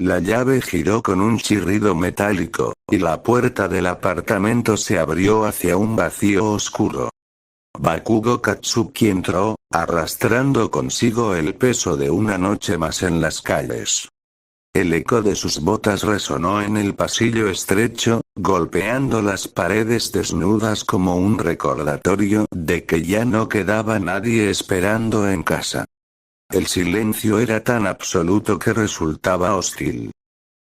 La llave giró con un chirrido metálico, y la puerta del apartamento se abrió hacia un vacío oscuro. Bakugo Katsuki entró, arrastrando consigo el peso de una noche más en las calles. El eco de sus botas resonó en el pasillo estrecho, golpeando las paredes desnudas como un recordatorio de que ya no quedaba nadie esperando en casa. El silencio era tan absoluto que resultaba hostil.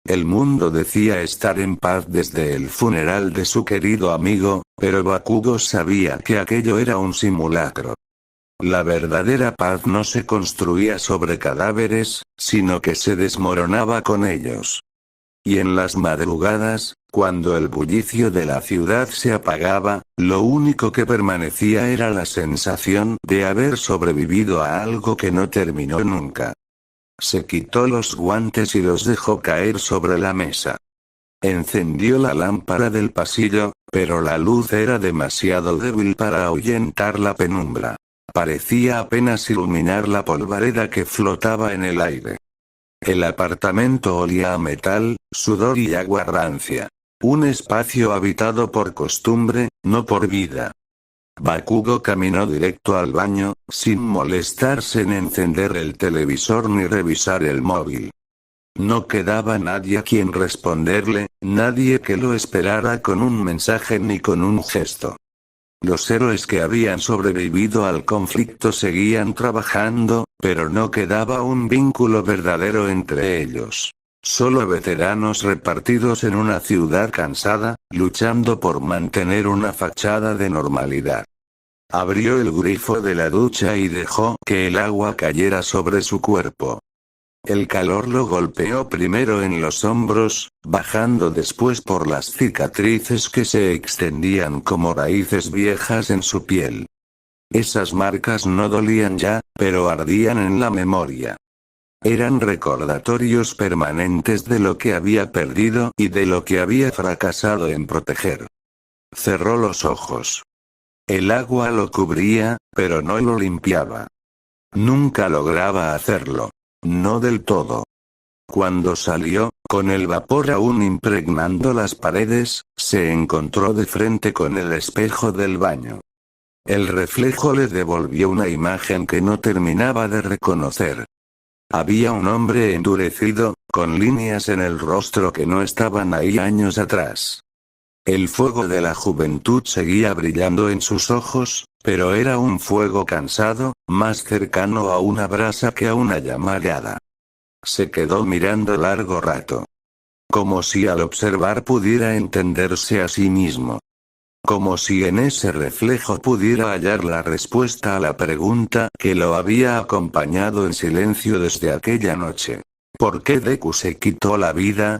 El mundo decía estar en paz desde el funeral de su querido amigo, pero Bakugo sabía que aquello era un simulacro. La verdadera paz no se construía sobre cadáveres, sino que se desmoronaba con ellos. Y en las madrugadas, cuando el bullicio de la ciudad se apagaba, lo único que permanecía era la sensación de haber sobrevivido a algo que no terminó nunca. Se quitó los guantes y los dejó caer sobre la mesa. Encendió la lámpara del pasillo, pero la luz era demasiado débil para ahuyentar la penumbra. Parecía apenas iluminar la polvareda que flotaba en el aire. El apartamento olía a metal, sudor y agua rancia. Un espacio habitado por costumbre, no por vida. Bakugo caminó directo al baño, sin molestarse en encender el televisor ni revisar el móvil. No quedaba nadie a quien responderle, nadie que lo esperara con un mensaje ni con un gesto. Los héroes que habían sobrevivido al conflicto seguían trabajando, pero no quedaba un vínculo verdadero entre ellos. Solo veteranos repartidos en una ciudad cansada, luchando por mantener una fachada de normalidad. Abrió el grifo de la ducha y dejó que el agua cayera sobre su cuerpo. El calor lo golpeó primero en los hombros, bajando después por las cicatrices que se extendían como raíces viejas en su piel. Esas marcas no dolían ya, pero ardían en la memoria. Eran recordatorios permanentes de lo que había perdido y de lo que había fracasado en proteger. Cerró los ojos. El agua lo cubría, pero no lo limpiaba. Nunca lograba hacerlo. No del todo. Cuando salió, con el vapor aún impregnando las paredes, se encontró de frente con el espejo del baño. El reflejo le devolvió una imagen que no terminaba de reconocer. Había un hombre endurecido, con líneas en el rostro que no estaban ahí años atrás. El fuego de la juventud seguía brillando en sus ojos, pero era un fuego cansado, más cercano a una brasa que a una llama hallada. Se quedó mirando largo rato. Como si al observar pudiera entenderse a sí mismo. Como si en ese reflejo pudiera hallar la respuesta a la pregunta que lo había acompañado en silencio desde aquella noche. ¿Por qué Deku se quitó la vida?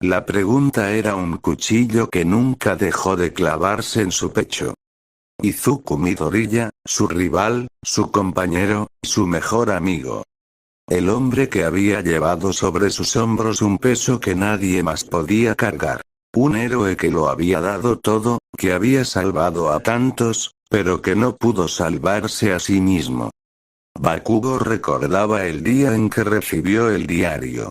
La pregunta era un cuchillo que nunca dejó de clavarse en su pecho. Izuku Midoriya, su rival, su compañero, su mejor amigo. El hombre que había llevado sobre sus hombros un peso que nadie más podía cargar. Un héroe que lo había dado todo, que había salvado a tantos, pero que no pudo salvarse a sí mismo. Bakugo recordaba el día en que recibió el diario.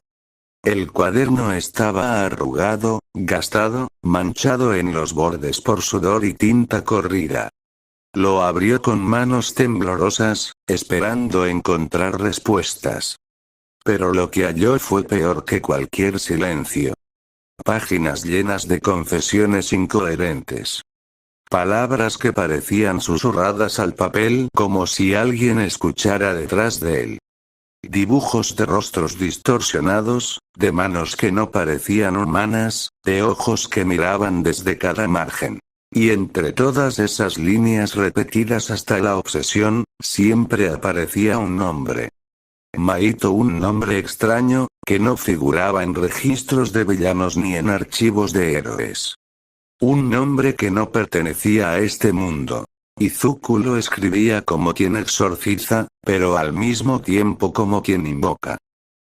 El cuaderno estaba arrugado, gastado, manchado en los bordes por sudor y tinta corrida. Lo abrió con manos temblorosas, esperando encontrar respuestas. Pero lo que halló fue peor que cualquier silencio. Páginas llenas de confesiones incoherentes. Palabras que parecían susurradas al papel como si alguien escuchara detrás de él. Dibujos de rostros distorsionados, de manos que no parecían humanas, de ojos que miraban desde cada margen. Y entre todas esas líneas repetidas hasta la obsesión, siempre aparecía un nombre. Maito, un nombre extraño, que no figuraba en registros de villanos ni en archivos de héroes. Un nombre que no pertenecía a este mundo. Izuku lo escribía como quien exorciza, pero al mismo tiempo como quien invoca.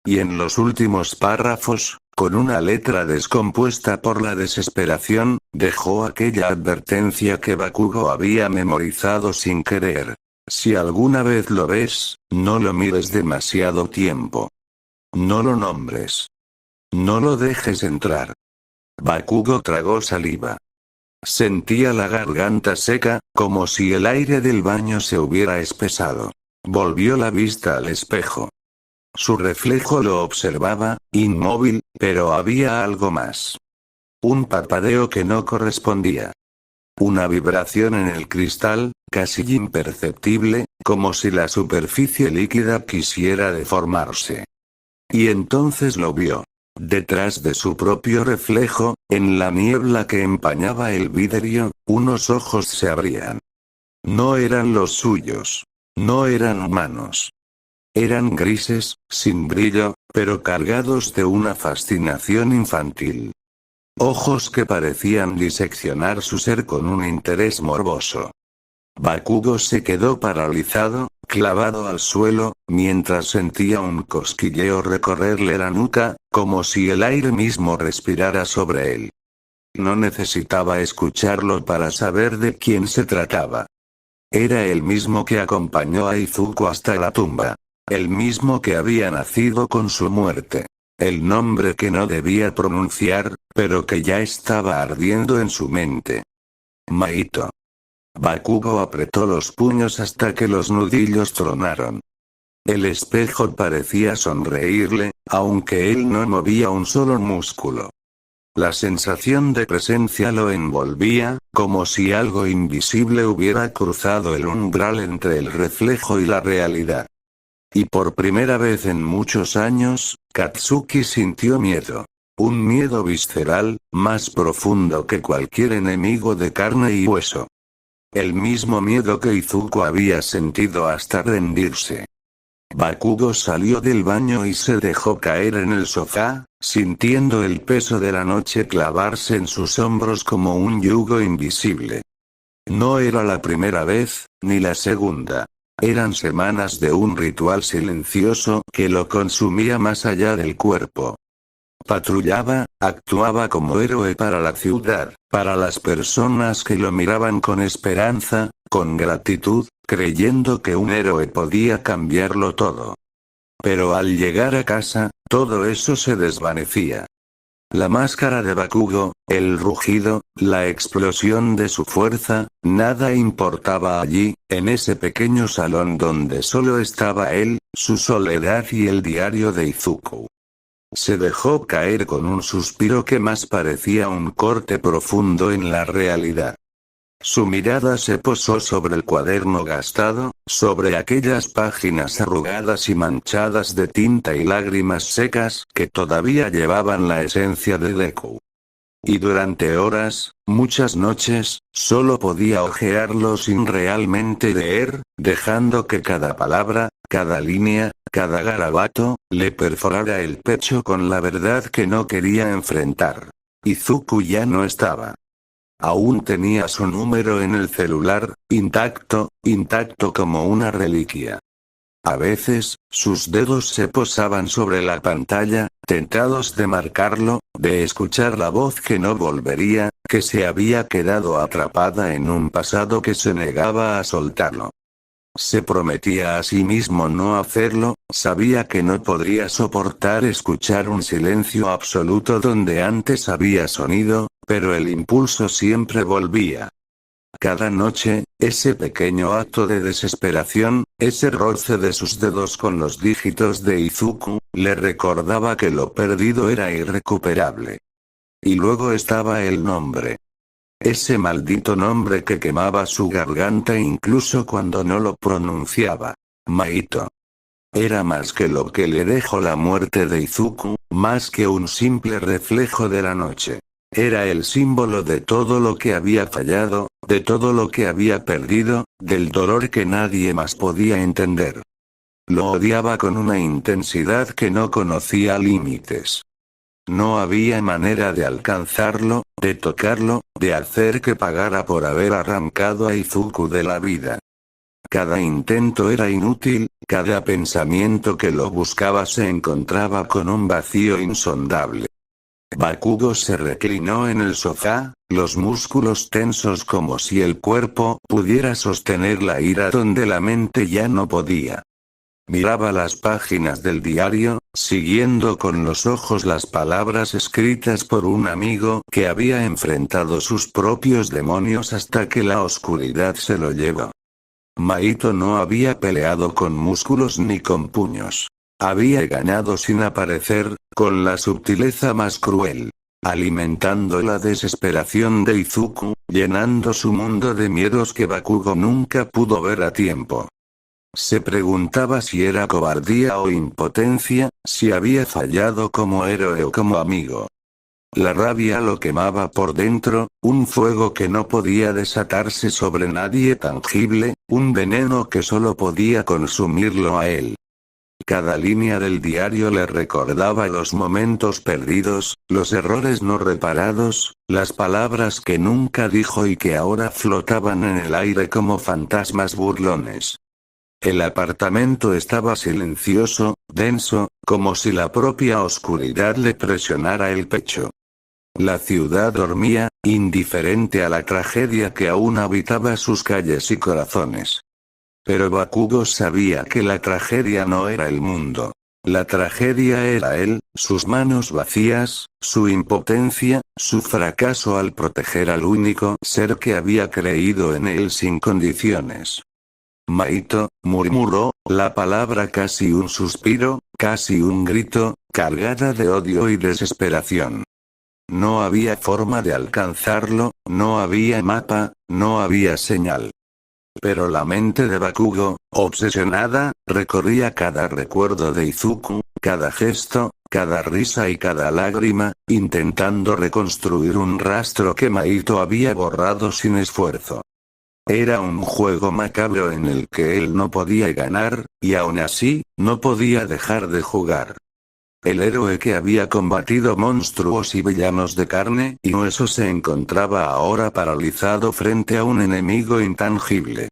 Y en los últimos párrafos, con una letra descompuesta por la desesperación, dejó aquella advertencia que Bakugo había memorizado sin querer. Si alguna vez lo ves, no lo mires demasiado tiempo. No lo nombres. No lo dejes entrar. Bakugo tragó saliva. Sentía la garganta seca, como si el aire del baño se hubiera espesado. Volvió la vista al espejo. Su reflejo lo observaba, inmóvil, pero había algo más. Un parpadeo que no correspondía. Una vibración en el cristal, casi imperceptible, como si la superficie líquida quisiera deformarse. Y entonces lo vio. Detrás de su propio reflejo, en la niebla que empañaba el vidrio, unos ojos se abrían. No eran los suyos. No eran humanos. Eran grises, sin brillo, pero cargados de una fascinación infantil. Ojos que parecían diseccionar su ser con un interés morboso. Bakugo se quedó paralizado, clavado al suelo, mientras sentía un cosquilleo recorrerle la nuca, como si el aire mismo respirara sobre él. No necesitaba escucharlo para saber de quién se trataba. Era el mismo que acompañó a Izuku hasta la tumba. El mismo que había nacido con su muerte. El nombre que no debía pronunciar, pero que ya estaba ardiendo en su mente. Maito. Bakugo apretó los puños hasta que los nudillos tronaron. El espejo parecía sonreírle, aunque él no movía un solo músculo. La sensación de presencia lo envolvía, como si algo invisible hubiera cruzado el umbral entre el reflejo y la realidad. Y por primera vez en muchos años, Katsuki sintió miedo. Un miedo visceral, más profundo que cualquier enemigo de carne y hueso. El mismo miedo que Izuku había sentido hasta rendirse. Bakugo salió del baño y se dejó caer en el sofá, sintiendo el peso de la noche clavarse en sus hombros como un yugo invisible. No era la primera vez, ni la segunda. Eran semanas de un ritual silencioso que lo consumía más allá del cuerpo. Patrullaba, actuaba como héroe para la ciudad, para las personas que lo miraban con esperanza, con gratitud, creyendo que un héroe podía cambiarlo todo. Pero al llegar a casa, todo eso se desvanecía. La máscara de Bakugo, el rugido, la explosión de su fuerza, nada importaba allí, en ese pequeño salón donde solo estaba él, su soledad y el diario de Izuku. Se dejó caer con un suspiro que más parecía un corte profundo en la realidad. Su mirada se posó sobre el cuaderno gastado, sobre aquellas páginas arrugadas y manchadas de tinta y lágrimas secas que todavía llevaban la esencia de Deku. Y durante horas, muchas noches, solo podía hojearlo sin realmente leer, dejando que cada palabra, cada línea, cada garabato, le perforara el pecho con la verdad que no quería enfrentar. Izuku ya no estaba. Aún tenía su número en el celular, intacto como una reliquia. A veces, sus dedos se posaban sobre la pantalla, tentados de marcarlo, de escuchar la voz que no volvería, que se había quedado atrapada en un pasado que se negaba a soltarlo. Se prometía a sí mismo no hacerlo, sabía que no podría soportar escuchar un silencio absoluto donde antes había sonido, pero el impulso siempre volvía. Cada noche, ese pequeño acto de desesperación, ese roce de sus dedos con los dígitos de Izuku, le recordaba que lo perdido era irrecuperable. Y luego estaba el nombre. Ese maldito nombre que quemaba su garganta incluso cuando no lo pronunciaba. Maito. Era más que lo que le dejó la muerte de Izuku, más que un simple reflejo de la noche. Era el símbolo de todo lo que había fallado, de todo lo que había perdido, del dolor que nadie más podía entender. Lo odiaba con una intensidad que no conocía límites. No había manera de alcanzarlo, de tocarlo, de hacer que pagara por haber arrancado a Izuku de la vida. Cada intento era inútil, cada pensamiento que lo buscaba se encontraba con un vacío insondable. Bakugo se reclinó en el sofá, los músculos tensos como si el cuerpo pudiera sostener la ira donde la mente ya no podía. Miraba las páginas del diario, siguiendo con los ojos las palabras escritas por un amigo que había enfrentado sus propios demonios hasta que la oscuridad se lo llevó. Mahito no había peleado con músculos ni con puños. Había ganado sin aparecer, con la sutileza más cruel. Alimentando la desesperación de Izuku, llenando su mundo de miedos que Bakugo nunca pudo ver a tiempo. Se preguntaba si era cobardía o impotencia, si había fallado como héroe o como amigo. La rabia lo quemaba por dentro, un fuego que no podía desatarse sobre nadie tangible, un veneno que solo podía consumirlo a él. Cada línea del diario le recordaba los momentos perdidos, los errores no reparados, las palabras que nunca dijo y que ahora flotaban en el aire como fantasmas burlones. El apartamento estaba silencioso, denso, como si la propia oscuridad le presionara el pecho. La ciudad dormía, indiferente a la tragedia que aún habitaba sus calles y corazones. Pero Bakugo sabía que la tragedia no era el mundo. La tragedia era él, sus manos vacías, su impotencia, su fracaso al proteger al único ser que había creído en él sin condiciones. Mahito, murmuró, la palabra casi un suspiro, casi un grito, cargada de odio y desesperación. No había forma de alcanzarlo, no había mapa, no había señal. Pero la mente de Bakugo, obsesionada, recorría cada recuerdo de Izuku, cada gesto, cada risa y cada lágrima, intentando reconstruir un rastro que Mahito había borrado sin esfuerzo. Era un juego macabro en el que él no podía ganar, y aún así, no podía dejar de jugar. El héroe que había combatido monstruos y villanos de carne y hueso se encontraba ahora paralizado frente a un enemigo intangible.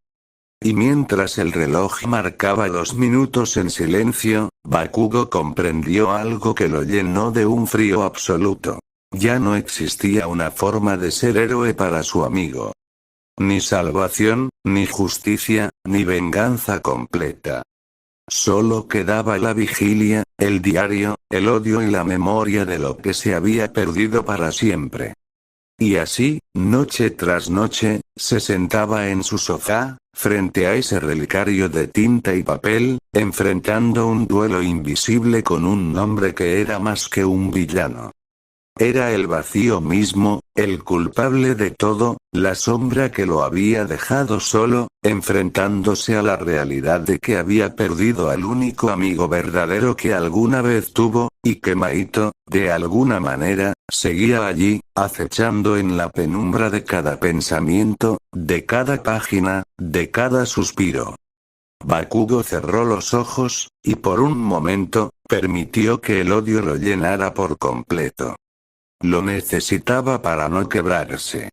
Y mientras el reloj marcaba los minutos en silencio, Bakugo comprendió algo que lo llenó de un frío absoluto. Ya no existía una forma de ser héroe para su amigo. Ni salvación, ni justicia, ni venganza completa. Solo quedaba la vigilia, el diario, el odio y la memoria de lo que se había perdido para siempre. Y así, noche tras noche, se sentaba en su sofá, frente a ese relicario de tinta y papel, enfrentando un duelo invisible con un hombre que era más que un villano. Era el vacío mismo, el culpable de todo, la sombra que lo había dejado solo, enfrentándose a la realidad de que había perdido al único amigo verdadero que alguna vez tuvo, y que Mahito, de alguna manera, seguía allí, acechando en la penumbra de cada pensamiento, de cada página, de cada suspiro. Bakugo cerró los ojos, y por un momento, permitió que el odio lo llenara por completo. Lo necesitaba para no quebrarse.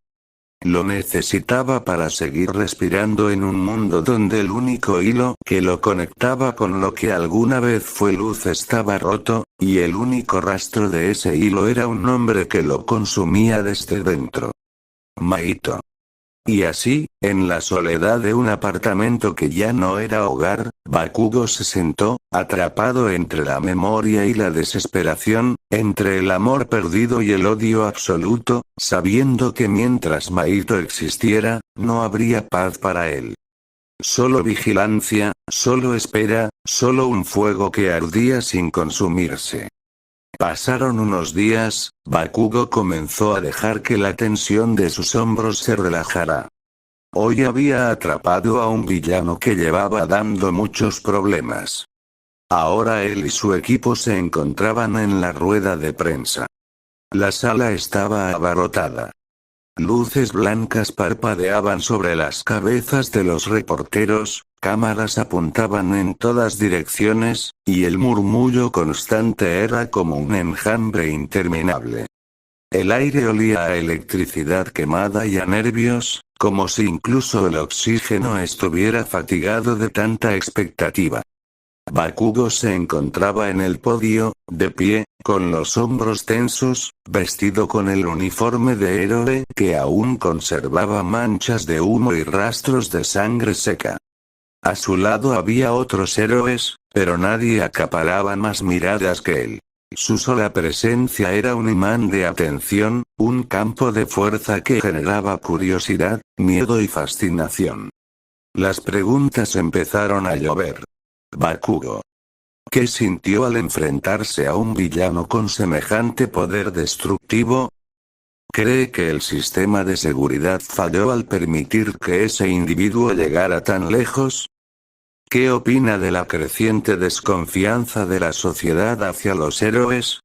Lo necesitaba para seguir respirando en un mundo donde el único hilo que lo conectaba con lo que alguna vez fue luz estaba roto, y el único rastro de ese hilo era un nombre que lo consumía desde dentro. Mahito. Y así, en la soledad de un apartamento que ya no era hogar, Bakugo se sentó, atrapado entre la memoria y la desesperación, entre el amor perdido y el odio absoluto, sabiendo que mientras Mahito existiera, no habría paz para él. Solo vigilancia, solo espera, solo un fuego que ardía sin consumirse. Pasaron unos días, Bakugo comenzó a dejar que la tensión de sus hombros se relajara. Hoy había atrapado a un villano que llevaba dando muchos problemas. Ahora él y su equipo se encontraban en la rueda de prensa. La sala estaba abarrotada. Luces blancas parpadeaban sobre las cabezas de los reporteros, cámaras apuntaban en todas direcciones, y el murmullo constante era como un enjambre interminable. El aire olía a electricidad quemada y a nervios, como si incluso el oxígeno estuviera fatigado de tanta expectativa. Bakugo se encontraba en el podio, de pie, con los hombros tensos, vestido con el uniforme de héroe que aún conservaba manchas de humo y rastros de sangre seca. A su lado había otros héroes, pero nadie acaparaba más miradas que él. Su sola presencia era un imán de atención, un campo de fuerza que generaba curiosidad, miedo y fascinación. Las preguntas empezaron a llover. Bakugo. ¿Qué sintió al enfrentarse a un villano con semejante poder destructivo? ¿Cree que el sistema de seguridad falló al permitir que ese individuo llegara tan lejos? ¿Qué opina de la creciente desconfianza de la sociedad hacia los héroes?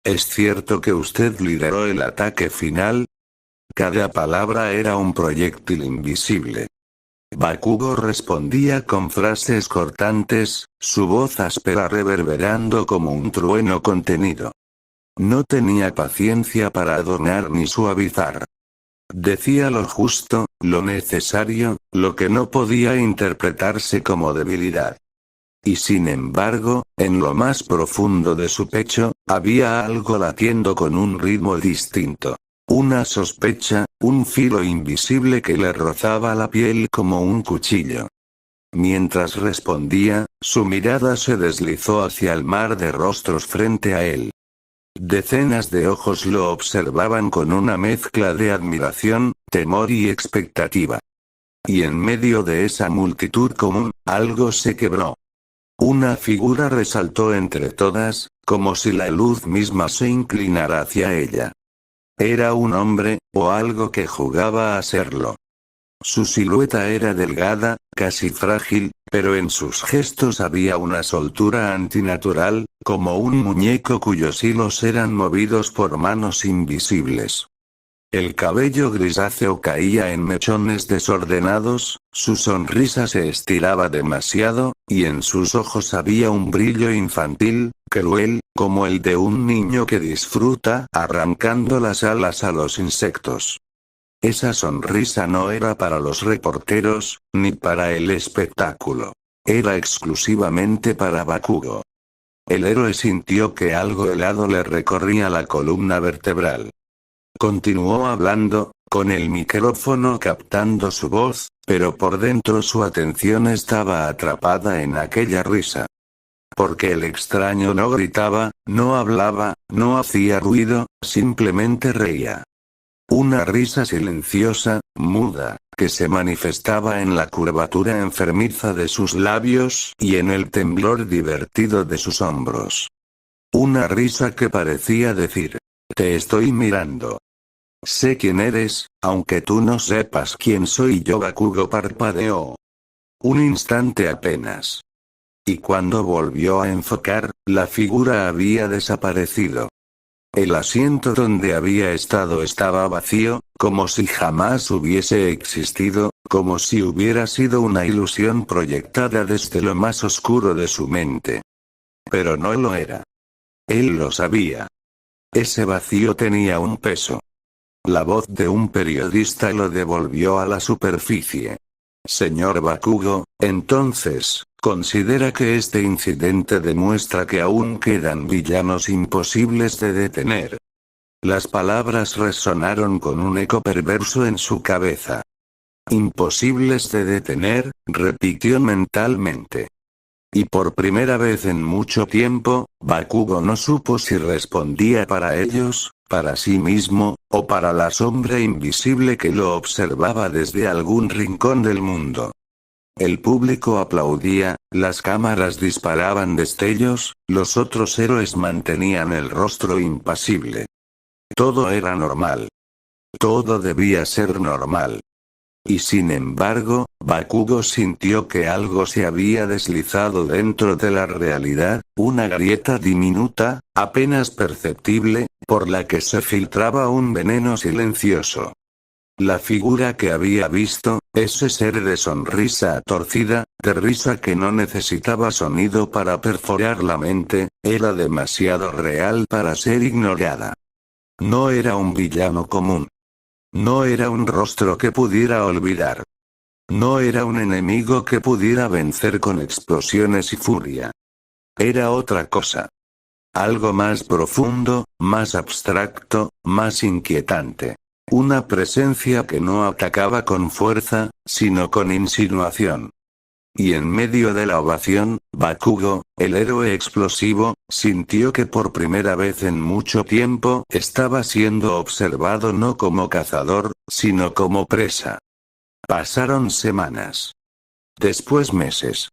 ¿Es cierto que usted lideró el ataque final? Cada palabra era un proyectil invisible. Bakugo respondía con frases cortantes, su voz áspera reverberando como un trueno contenido. No tenía paciencia para adornar ni suavizar. Decía lo justo, lo necesario, lo que no podía interpretarse como debilidad. Y sin embargo, en lo más profundo de su pecho, había algo latiendo con un ritmo distinto. Una sospecha, un filo invisible que le rozaba la piel como un cuchillo. Mientras respondía, su mirada se deslizó hacia el mar de rostros frente a él. Decenas de ojos lo observaban con una mezcla de admiración, temor y expectativa. Y en medio de esa multitud común, algo se quebró. Una figura resaltó entre todas, como si la luz misma se inclinara hacia ella. Era un hombre, o algo que jugaba a serlo. Su silueta era delgada, casi frágil, pero en sus gestos había una soltura antinatural, como un muñeco cuyos hilos eran movidos por manos invisibles. El cabello grisáceo caía en mechones desordenados, su sonrisa se estiraba demasiado, y en sus ojos había un brillo infantil, cruel, como el de un niño que disfruta arrancando las alas a los insectos. Esa sonrisa no era para los reporteros, ni para el espectáculo. Era exclusivamente para Bakugo. El héroe sintió que algo helado le recorría la columna vertebral. Continuó hablando, con el micrófono captando su voz, pero por dentro su atención estaba atrapada en aquella risa. Porque el extraño no gritaba, no hablaba, no hacía ruido, simplemente reía. Una risa silenciosa, muda, que se manifestaba en la curvatura enfermiza de sus labios y en el temblor divertido de sus hombros. Una risa que parecía decir: te estoy mirando. Sé quién eres, aunque tú no sepas quién soy yo. Bakugo parpadeó. Un instante apenas. Y cuando volvió a enfocar, la figura había desaparecido. El asiento donde había estado estaba vacío, como si jamás hubiese existido, como si hubiera sido una ilusión proyectada desde lo más oscuro de su mente. Pero no lo era. Él lo sabía. Ese vacío tenía un peso. La voz de un periodista lo devolvió a la superficie. Señor Bakugo, entonces, ¿considera que este incidente demuestra que aún quedan villanos imposibles de detener? Las palabras resonaron con un eco perverso en su cabeza. Imposibles de detener, repitió mentalmente. Y por primera vez en mucho tiempo, Bakugo no supo si respondía para ellos, para sí mismo, o para la sombra invisible que lo observaba desde algún rincón del mundo. El público aplaudía, las cámaras disparaban destellos, los otros héroes mantenían el rostro impasible. Todo era normal. Todo debía ser normal. Y sin embargo, Bakugo sintió que algo se había deslizado dentro de la realidad, una grieta diminuta, apenas perceptible, por la que se filtraba un veneno silencioso. La figura que había visto, ese ser de sonrisa torcida, de risa que no necesitaba sonido para perforar la mente, era demasiado real para ser ignorada. No era un villano común. No era un rostro que pudiera olvidar. No era un enemigo que pudiera vencer con explosiones y furia. Era otra cosa. Algo más profundo, más abstracto, más inquietante. Una presencia que no atacaba con fuerza, sino con insinuación. Y en medio de la ovación, Bakugo, el héroe explosivo, sintió que por primera vez en mucho tiempo estaba siendo observado no como cazador, sino como presa. Pasaron semanas. Después meses.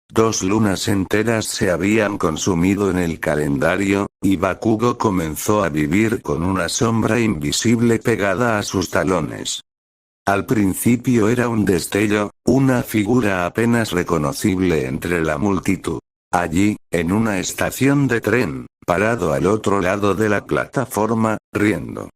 2 lunas enteras se habían consumido en el calendario, y Bakugo comenzó a vivir con una sombra invisible pegada a sus talones. Al principio era un destello, una figura apenas reconocible entre la multitud. Allí, en una estación de tren, parado al otro lado de la plataforma, riendo.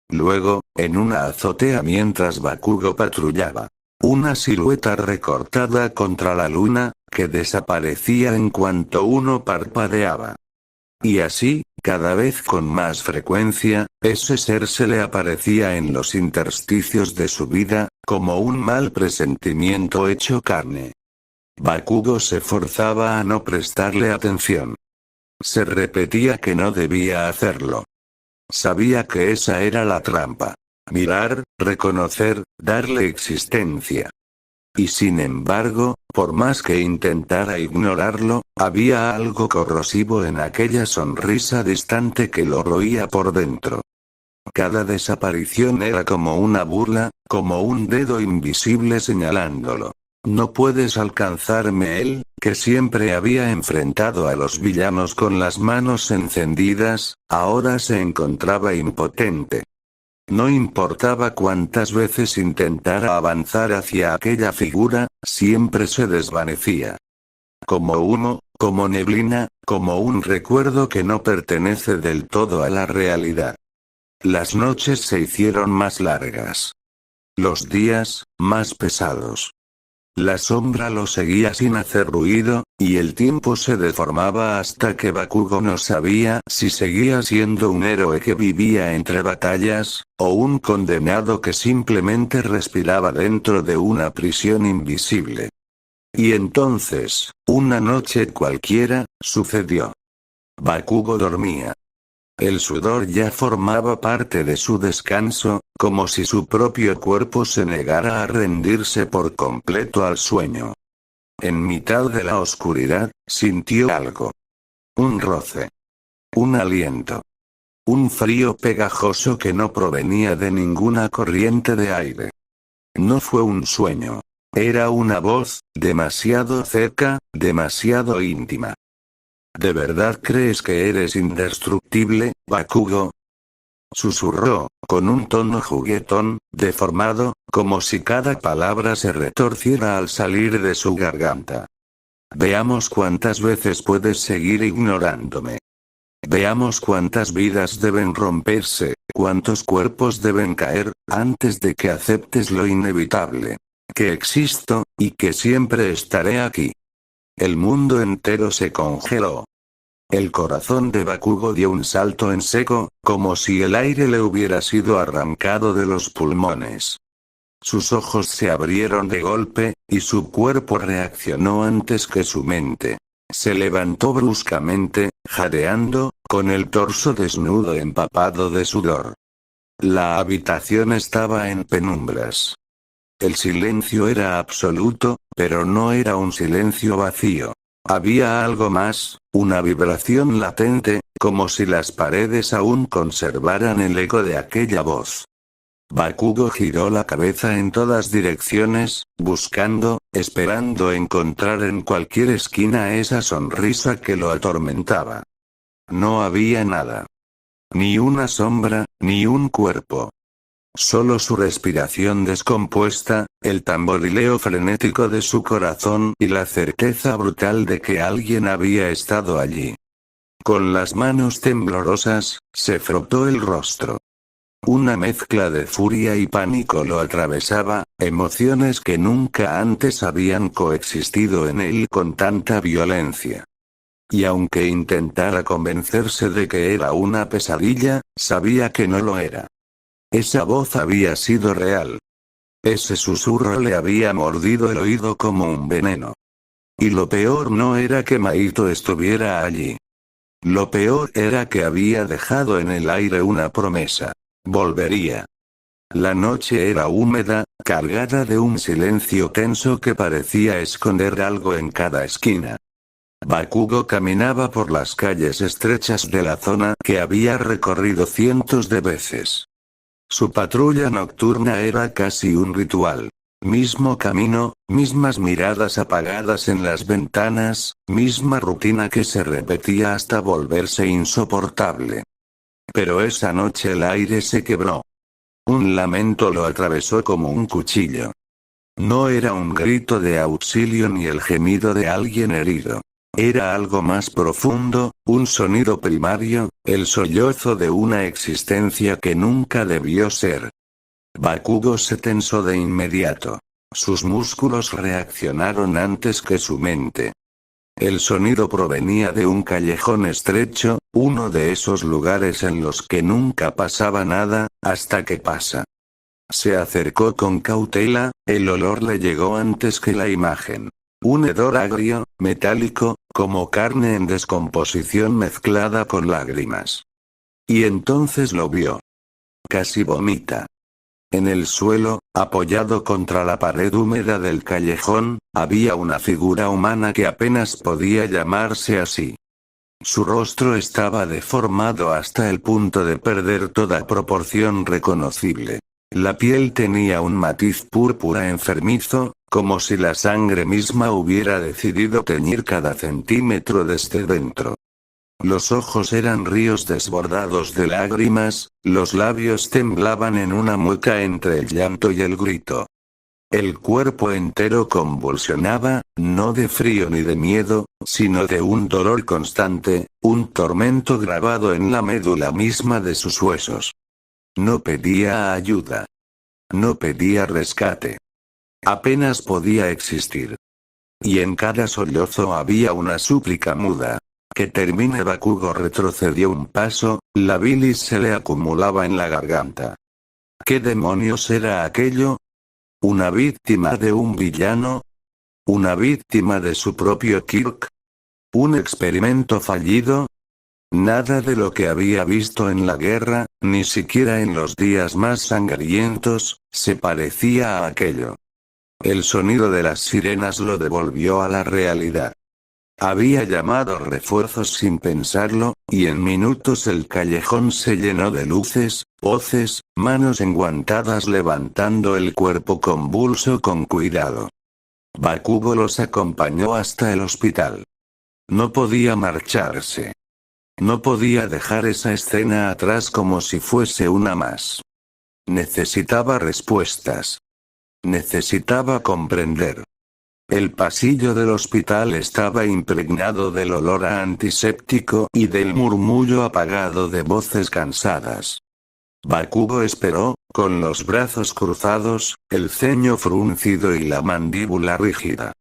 Luego, en una azotea mientras Bakugo patrullaba. Una silueta recortada contra la luna, que desaparecía en cuanto uno parpadeaba. Y así, cada vez con más frecuencia, ese ser se le aparecía en los intersticios de su vida, como un mal presentimiento hecho carne. Bakugo se forzaba a no prestarle atención. Se repetía que no debía hacerlo. Sabía que esa era la trampa. Mirar, reconocer, darle existencia. Y sin embargo, por más que intentara ignorarlo, había algo corrosivo en aquella sonrisa distante que lo roía por dentro. Cada desaparición era como una burla, como un dedo invisible señalándolo. No puedes alcanzarme. Él, que siempre había enfrentado a los villanos con las manos encendidas, ahora se encontraba impotente. No importaba cuántas veces intentara avanzar hacia aquella figura, siempre se desvanecía. Como humo, como neblina, como un recuerdo que no pertenece del todo a la realidad. Las noches se hicieron más largas. Los días, más pesados. La sombra lo seguía sin hacer ruido, y el tiempo se deformaba hasta que Bakugo no sabía si seguía siendo un héroe que vivía entre batallas, o un condenado que simplemente respiraba dentro de una prisión invisible. Y entonces, una noche cualquiera, sucedió. Bakugo dormía. El sudor ya formaba parte de su descanso, como si su propio cuerpo se negara a rendirse por completo al sueño. En mitad de la oscuridad, sintió algo. Un roce. Un aliento. Un frío pegajoso que no provenía de ninguna corriente de aire. No fue un sueño. Era una voz, demasiado cerca, demasiado íntima. ¿De verdad crees que eres indestructible, Bakugo? Susurró, con un tono juguetón, deformado, como si cada palabra se retorciera al salir de su garganta. Veamos cuántas veces puedes seguir ignorándome. Veamos cuántas vidas deben romperse, cuántos cuerpos deben caer, antes de que aceptes lo inevitable. Que existo, y que siempre estaré aquí. El mundo entero se congeló. El corazón de Bakugo dio un salto en seco, como si el aire le hubiera sido arrancado de los pulmones. Sus ojos se abrieron de golpe, y su cuerpo reaccionó antes que su mente. Se levantó bruscamente, jadeando, con el torso desnudo empapado de sudor. La habitación estaba en penumbras. El silencio era absoluto, pero no era un silencio vacío. Había algo más, una vibración latente, como si las paredes aún conservaran el eco de aquella voz. Bakugo giró la cabeza en todas direcciones, buscando, esperando encontrar en cualquier esquina esa sonrisa que lo atormentaba. No había nada. Ni una sombra, ni un cuerpo. Solo su respiración descompuesta, el tamborileo frenético de su corazón y la certeza brutal de que alguien había estado allí. Con las manos temblorosas, se frotó el rostro. Una mezcla de furia y pánico lo atravesaba, emociones que nunca antes habían coexistido en él con tanta violencia. Y aunque intentara convencerse de que era una pesadilla, sabía que no lo era. Esa voz había sido real. Ese susurro le había mordido el oído como un veneno. Y lo peor no era que Maito estuviera allí. Lo peor era que había dejado en el aire una promesa. Volvería. La noche era húmeda, cargada de un silencio tenso que parecía esconder algo en cada esquina. Bakugo caminaba por las calles estrechas de la zona que había recorrido cientos de veces. Su patrulla nocturna era casi un ritual. Mismo camino, mismas miradas apagadas en las ventanas, misma rutina que se repetía hasta volverse insoportable. Pero esa noche el aire se quebró. Un lamento lo atravesó como un cuchillo. No era un grito de auxilio ni el gemido de alguien herido. Era algo más profundo, un sonido primario, el sollozo de una existencia que nunca debió ser. Bakugo se tensó de inmediato. Sus músculos reaccionaron antes que su mente. El sonido provenía de un callejón estrecho, uno de esos lugares en los que nunca pasaba nada, hasta que pasa. Se acercó con cautela, el olor le llegó antes que la imagen. Un hedor agrio, metálico, como carne en descomposición mezclada con lágrimas. Y entonces lo vio. Casi vomita. En el suelo, apoyado contra la pared húmeda del callejón, había una figura humana que apenas podía llamarse así. Su rostro estaba deformado hasta el punto de perder toda proporción reconocible. La piel tenía un matiz púrpura enfermizo, como si la sangre misma hubiera decidido teñir cada centímetro desde dentro. Los ojos eran ríos desbordados de lágrimas, los labios temblaban en una mueca entre el llanto y el grito. El cuerpo entero convulsionaba, no de frío ni de miedo, sino de un dolor constante, un tormento grabado en la médula misma de sus huesos. No pedía ayuda. No pedía rescate. Apenas podía existir. Y en cada sollozo había una súplica muda. Que termine. Bakugo retrocedió un paso, la bilis se le acumulaba en la garganta. ¿Qué demonios era aquello? ¿Una víctima de un villano? ¿Una víctima de su propio Kirk? ¿Un experimento fallido? Nada de lo que había visto en la guerra, ni siquiera en los días más sangrientos, se parecía a aquello. El sonido de las sirenas lo devolvió a la realidad. Había llamado refuerzos sin pensarlo, y en minutos el callejón se llenó de luces, voces, manos enguantadas levantando el cuerpo convulso con cuidado. Bakugo los acompañó hasta el hospital. No podía marcharse. No podía dejar esa escena atrás como si fuese una más. Necesitaba respuestas. Necesitaba comprender. El pasillo del hospital estaba impregnado del olor a antiséptico y del murmullo apagado de voces cansadas. Bakugo esperó, con los brazos cruzados, el ceño fruncido y la mandíbula rígida.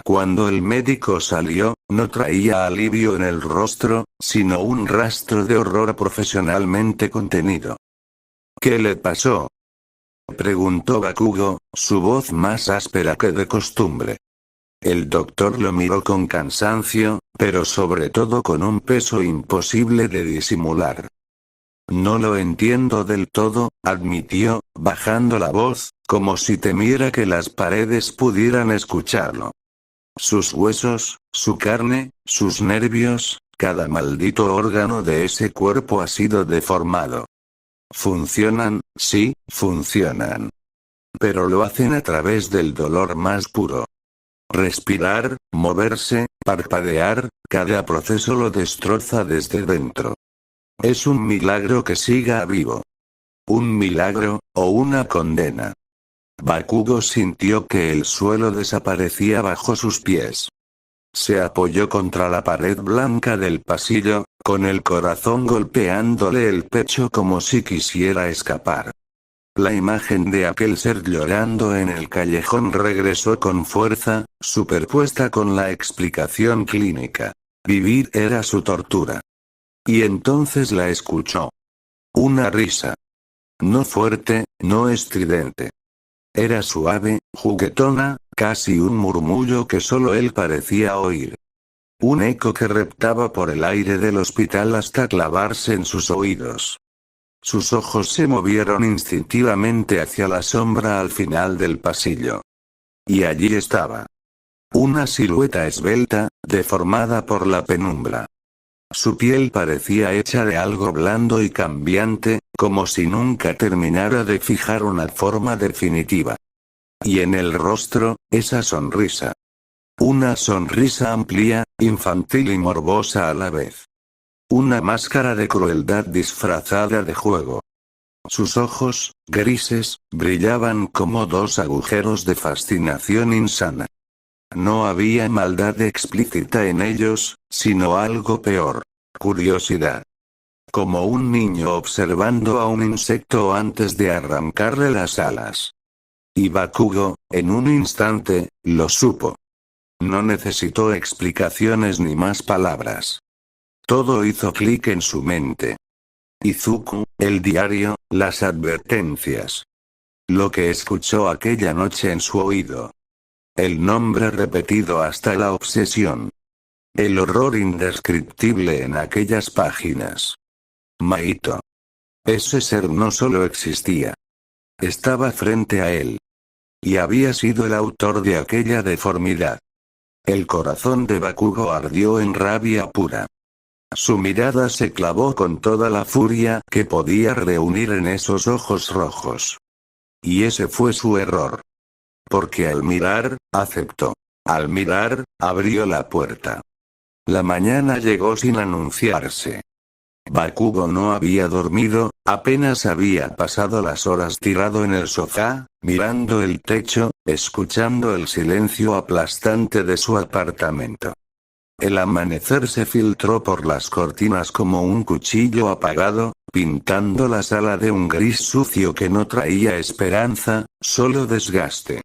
Cuando el médico salió, no traía alivio en el rostro, sino un rastro de horror profesionalmente contenido. ¿Qué le pasó?, preguntó Bakugo, su voz más áspera que de costumbre. El doctor lo miró con cansancio, pero sobre todo con un peso imposible de disimular. No lo entiendo del todo, admitió, bajando la voz, como si temiera que las paredes pudieran escucharlo. Sus huesos, su carne, sus nervios, cada maldito órgano de ese cuerpo ha sido deformado. Funcionan, sí, funcionan. Pero lo hacen a través del dolor más puro. Respirar, moverse, parpadear, cada proceso lo destroza desde dentro. Es un milagro que siga vivo. Un milagro, o una condena. Bakugo sintió que el suelo desaparecía bajo sus pies. Se apoyó contra la pared blanca del pasillo, con el corazón golpeándole el pecho como si quisiera escapar. La imagen de aquel ser llorando en el callejón regresó con fuerza, superpuesta con la explicación clínica. Vivir era su tortura. Y entonces la escuchó. Una risa. No fuerte, no estridente. Era suave, juguetona, casi un murmullo que solo él parecía oír. Un eco que reptaba por el aire del hospital hasta clavarse en sus oídos. Sus ojos se movieron instintivamente hacia la sombra al final del pasillo. Y allí estaba. Una silueta esbelta, deformada por la penumbra. Su piel parecía hecha de algo blando y cambiante, como si nunca terminara de fijar una forma definitiva. Y en el rostro, esa sonrisa. Una sonrisa amplia, infantil y morbosa a la vez. Una máscara de crueldad disfrazada de juego. Sus ojos, grises, brillaban como dos agujeros de fascinación insana. No había maldad explícita en ellos, sino algo peor. Curiosidad. Como un niño observando a un insecto antes de arrancarle las alas. Y Bakugo, en un instante, lo supo. No necesitó explicaciones ni más palabras. Todo hizo clic en su mente. Izuku, el diario, las advertencias. Lo que escuchó aquella noche en su oído. El nombre repetido hasta la obsesión. El horror indescriptible en aquellas páginas. Mahito. Ese ser no solo existía. Estaba frente a él. Y había sido el autor de aquella deformidad. El corazón de Bakugo ardió en rabia pura. Su mirada se clavó con toda la furia que podía reunir en esos ojos rojos. Y ese fue su error. Porque al mirar, aceptó. Al mirar, abrió la puerta. La mañana llegó sin anunciarse. Bakugo no había dormido, apenas había pasado las horas tirado en el sofá, mirando el techo, escuchando el silencio aplastante de su apartamento. El amanecer se filtró por las cortinas como un cuchillo apagado, pintando la sala de un gris sucio que no traía esperanza, solo desgaste.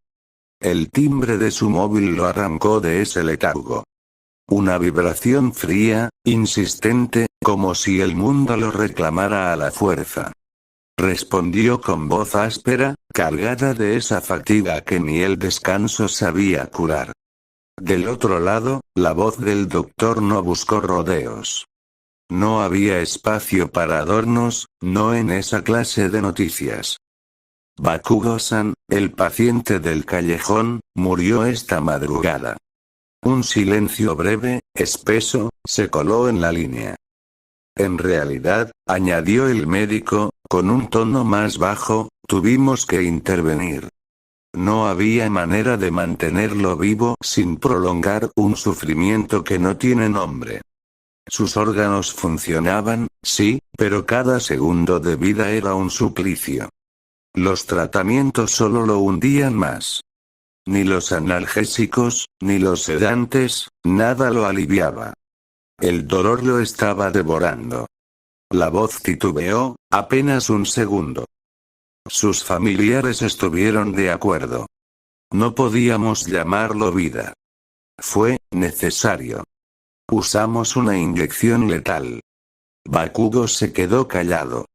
El timbre de su móvil lo arrancó de ese letargo. Una vibración fría, insistente, como si el mundo lo reclamara a la fuerza. Respondió con voz áspera, cargada de esa fatiga que ni el descanso sabía curar. Del otro lado, la voz del doctor no buscó rodeos. No había espacio para adornos, no en esa clase de noticias. Bakugo-san, el paciente del callejón, murió esta madrugada. Un silencio breve, espeso, se coló en la línea. En realidad, añadió el médico, con un tono más bajo, tuvimos que intervenir. No había manera de mantenerlo vivo sin prolongar un sufrimiento que no tiene nombre. Sus órganos funcionaban, sí, pero cada segundo de vida era un suplicio. Los tratamientos solo lo hundían más. Ni los analgésicos, ni los sedantes, nada lo aliviaba. El dolor lo estaba devorando. La voz titubeó, apenas un segundo. Sus familiares estuvieron de acuerdo. No podíamos llamarlo vida. Fue necesario. Usamos una inyección letal. Bakugo se quedó callado.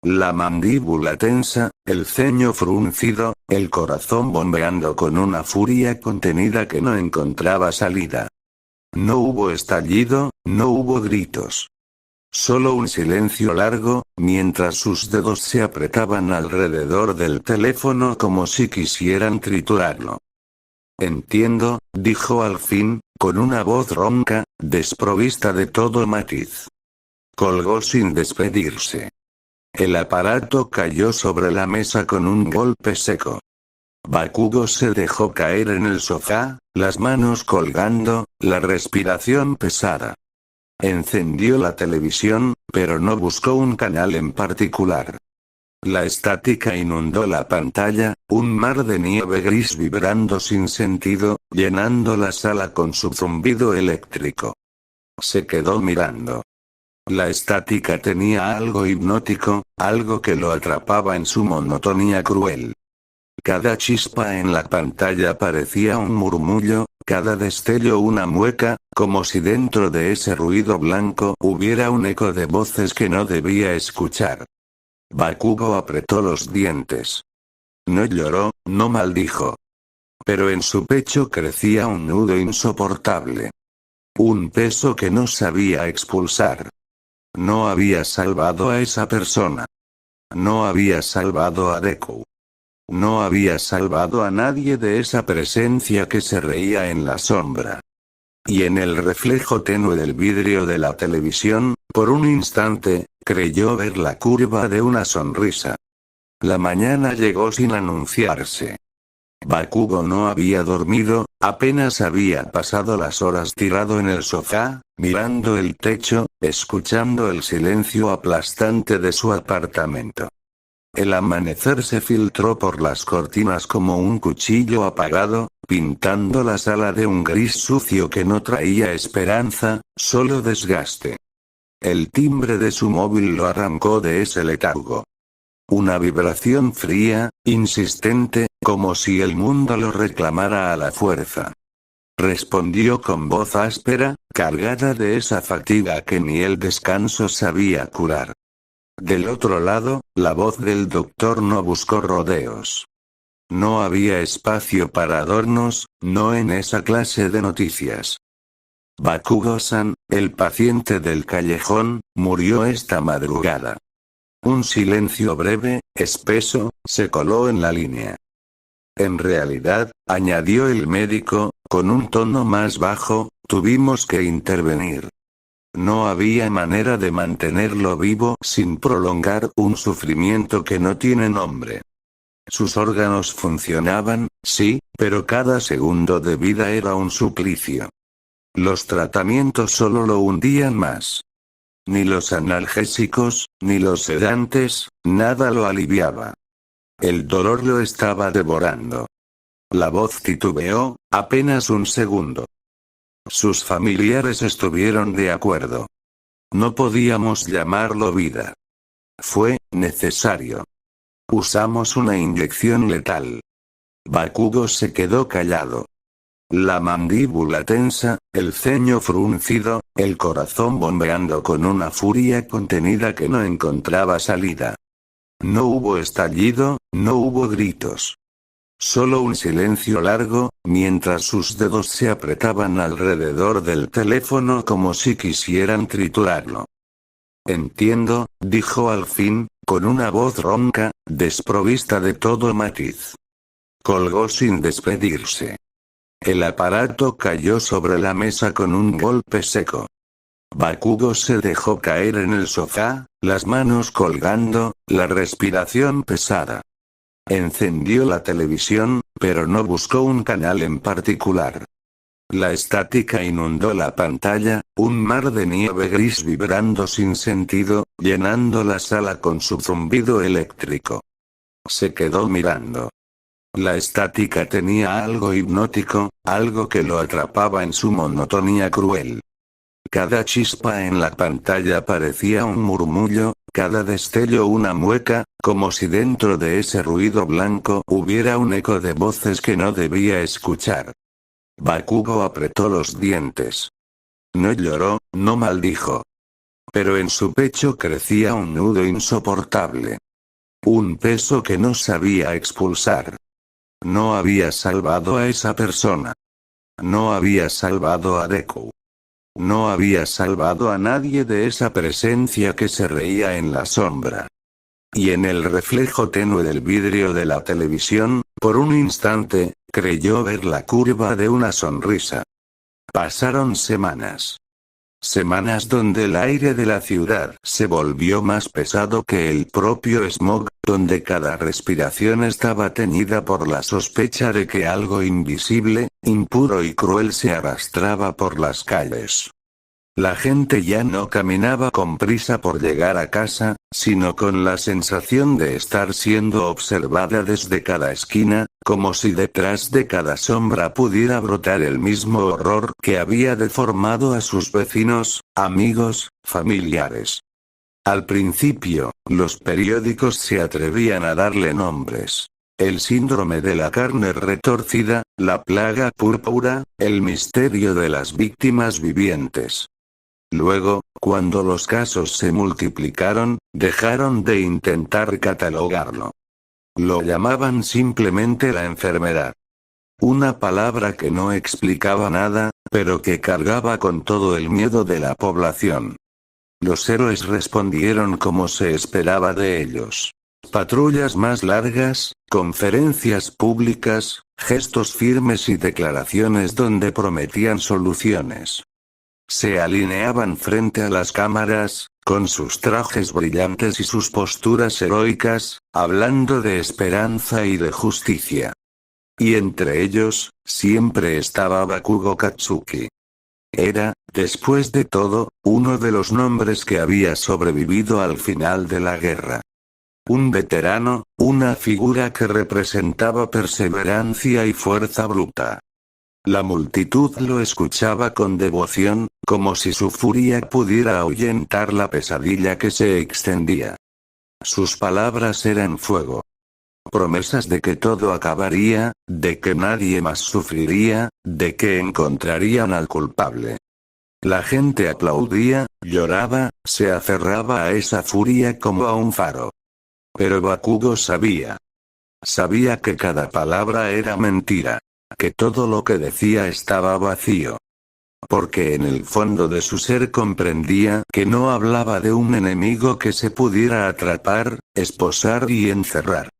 La mandíbula tensa, el ceño fruncido, el corazón bombeando con una furia contenida que no encontraba salida. No hubo estallido, no hubo gritos. Solo un silencio largo, mientras sus dedos se apretaban alrededor del teléfono como si quisieran triturarlo. Entiendo, dijo al fin, con una voz ronca, desprovista de todo matiz. Colgó sin despedirse. El aparato cayó sobre la mesa con un golpe seco. Bakugo se dejó caer en el sofá, las manos colgando, la respiración pesada. Encendió la televisión, pero no buscó un canal en particular. La estática inundó la pantalla, un mar de nieve gris vibrando sin sentido, llenando la sala con su zumbido eléctrico. Se quedó mirando. La estática tenía algo hipnótico, algo que lo atrapaba en su monotonía cruel. Cada chispa en la pantalla parecía un murmullo, cada destello una mueca, como si dentro de ese ruido blanco hubiera un eco de voces que no debía escuchar. Bakugo apretó los dientes. No lloró, no maldijo. Pero en su pecho crecía un nudo insoportable. Un peso que no sabía expulsar. No había salvado a esa persona. No había salvado a Deku. No había salvado a nadie de esa presencia que se reía en la sombra. Y en el reflejo tenue del vidrio de la televisión, por un instante, creyó ver la curva de una sonrisa. La mañana llegó sin anunciarse. Bakugo no había dormido, apenas había pasado las horas tirado en el sofá, mirando el techo, escuchando el silencio aplastante de su apartamento. El amanecer se filtró por las cortinas como un cuchillo apagado, pintando la sala de un gris sucio que no traía esperanza, solo desgaste. El timbre de su móvil lo arrancó de ese letargo. Una vibración fría, insistente, como si el mundo lo reclamara a la fuerza. Respondió con voz áspera, cargada de esa fatiga que ni el descanso sabía curar. Del otro lado, la voz del doctor no buscó rodeos. No había espacio para adornos, no en esa clase de noticias. Bakugo-san, el paciente del callejón, murió esta madrugada. Un silencio breve, espeso, se coló en la línea. En realidad, añadió el médico, con un tono más bajo, tuvimos que intervenir. No había manera de mantenerlo vivo sin prolongar un sufrimiento que no tiene nombre. Sus órganos funcionaban, sí, pero cada segundo de vida era un suplicio. Los tratamientos solo lo hundían más. Ni los analgésicos, ni los sedantes, nada lo aliviaba. El dolor lo estaba devorando. La voz titubeó, apenas un segundo. Sus familiares estuvieron de acuerdo. No podíamos llamarlo vida. Fue necesario. Usamos una inyección letal. Bakugo se quedó callado. La mandíbula tensa, el ceño fruncido, el corazón bombeando con una furia contenida que no encontraba salida. No hubo estallido, no hubo gritos. Solo un silencio largo, mientras sus dedos se apretaban alrededor del teléfono como si quisieran triturarlo. Entiendo, dijo al fin, con una voz ronca, desprovista de todo matiz. Colgó sin despedirse. El aparato cayó sobre la mesa con un golpe seco. Bakugo se dejó caer en el sofá, las manos colgando, la respiración pesada. Encendió la televisión, pero no buscó un canal en particular. La estática inundó la pantalla, un mar de nieve gris vibrando sin sentido, llenando la sala con su zumbido eléctrico. Se quedó mirando. La estática tenía algo hipnótico, algo que lo atrapaba en su monotonía cruel. Cada chispa en la pantalla parecía un murmullo, cada destello una mueca, como si dentro de ese ruido blanco hubiera un eco de voces que no debía escuchar. Bakugo apretó los dientes. No lloró, no maldijo. Pero en su pecho crecía un nudo insoportable. Un peso que no sabía expulsar. No había salvado a esa persona. No había salvado a Deku. No había salvado a nadie de esa presencia que se reía en la sombra. Y en el reflejo tenue del vidrio de la televisión, por un instante, creyó ver la curva de una sonrisa. Pasaron semanas. Semanas donde el aire de la ciudad se volvió más pesado que el propio smog, donde cada respiración estaba teñida por la sospecha de que algo invisible, impuro y cruel se arrastraba por las calles. La gente ya no caminaba con prisa por llegar a casa, sino con la sensación de estar siendo observada desde cada esquina, como si detrás de cada sombra pudiera brotar el mismo horror que había deformado a sus vecinos, amigos, familiares. Al principio, los periódicos se atrevían a darle nombres. El síndrome de la carne retorcida, la plaga púrpura, el misterio de las víctimas vivientes. Luego, cuando los casos se multiplicaron, dejaron de intentar catalogarlo. Lo llamaban simplemente la enfermedad. Una palabra que no explicaba nada, pero que cargaba con todo el miedo de la población. Los héroes respondieron como se esperaba de ellos. patrullas más largas, conferencias públicas, gestos firmes y declaraciones donde prometían soluciones. Se alineaban frente a las cámaras, con sus trajes brillantes y sus posturas heroicas, hablando de esperanza y de justicia. Y entre ellos, siempre estaba Bakugo Katsuki. Era, después de todo, uno de los nombres que había sobrevivido al final de la guerra. Un veterano, una figura que representaba perseverancia y fuerza bruta. La multitud lo escuchaba con devoción, como si su furia pudiera ahuyentar la pesadilla que se extendía. Sus palabras eran fuego. Promesas de que todo acabaría, de que nadie más sufriría, de que encontrarían al culpable. La gente aplaudía, lloraba, se aferraba a esa furia como a un faro. Pero Bakugo sabía. Sabía que cada palabra era mentira. Que todo lo que decía estaba vacío. Porque en el fondo de su ser comprendía que no hablaba de un enemigo que se pudiera atrapar, esposar y encerrar.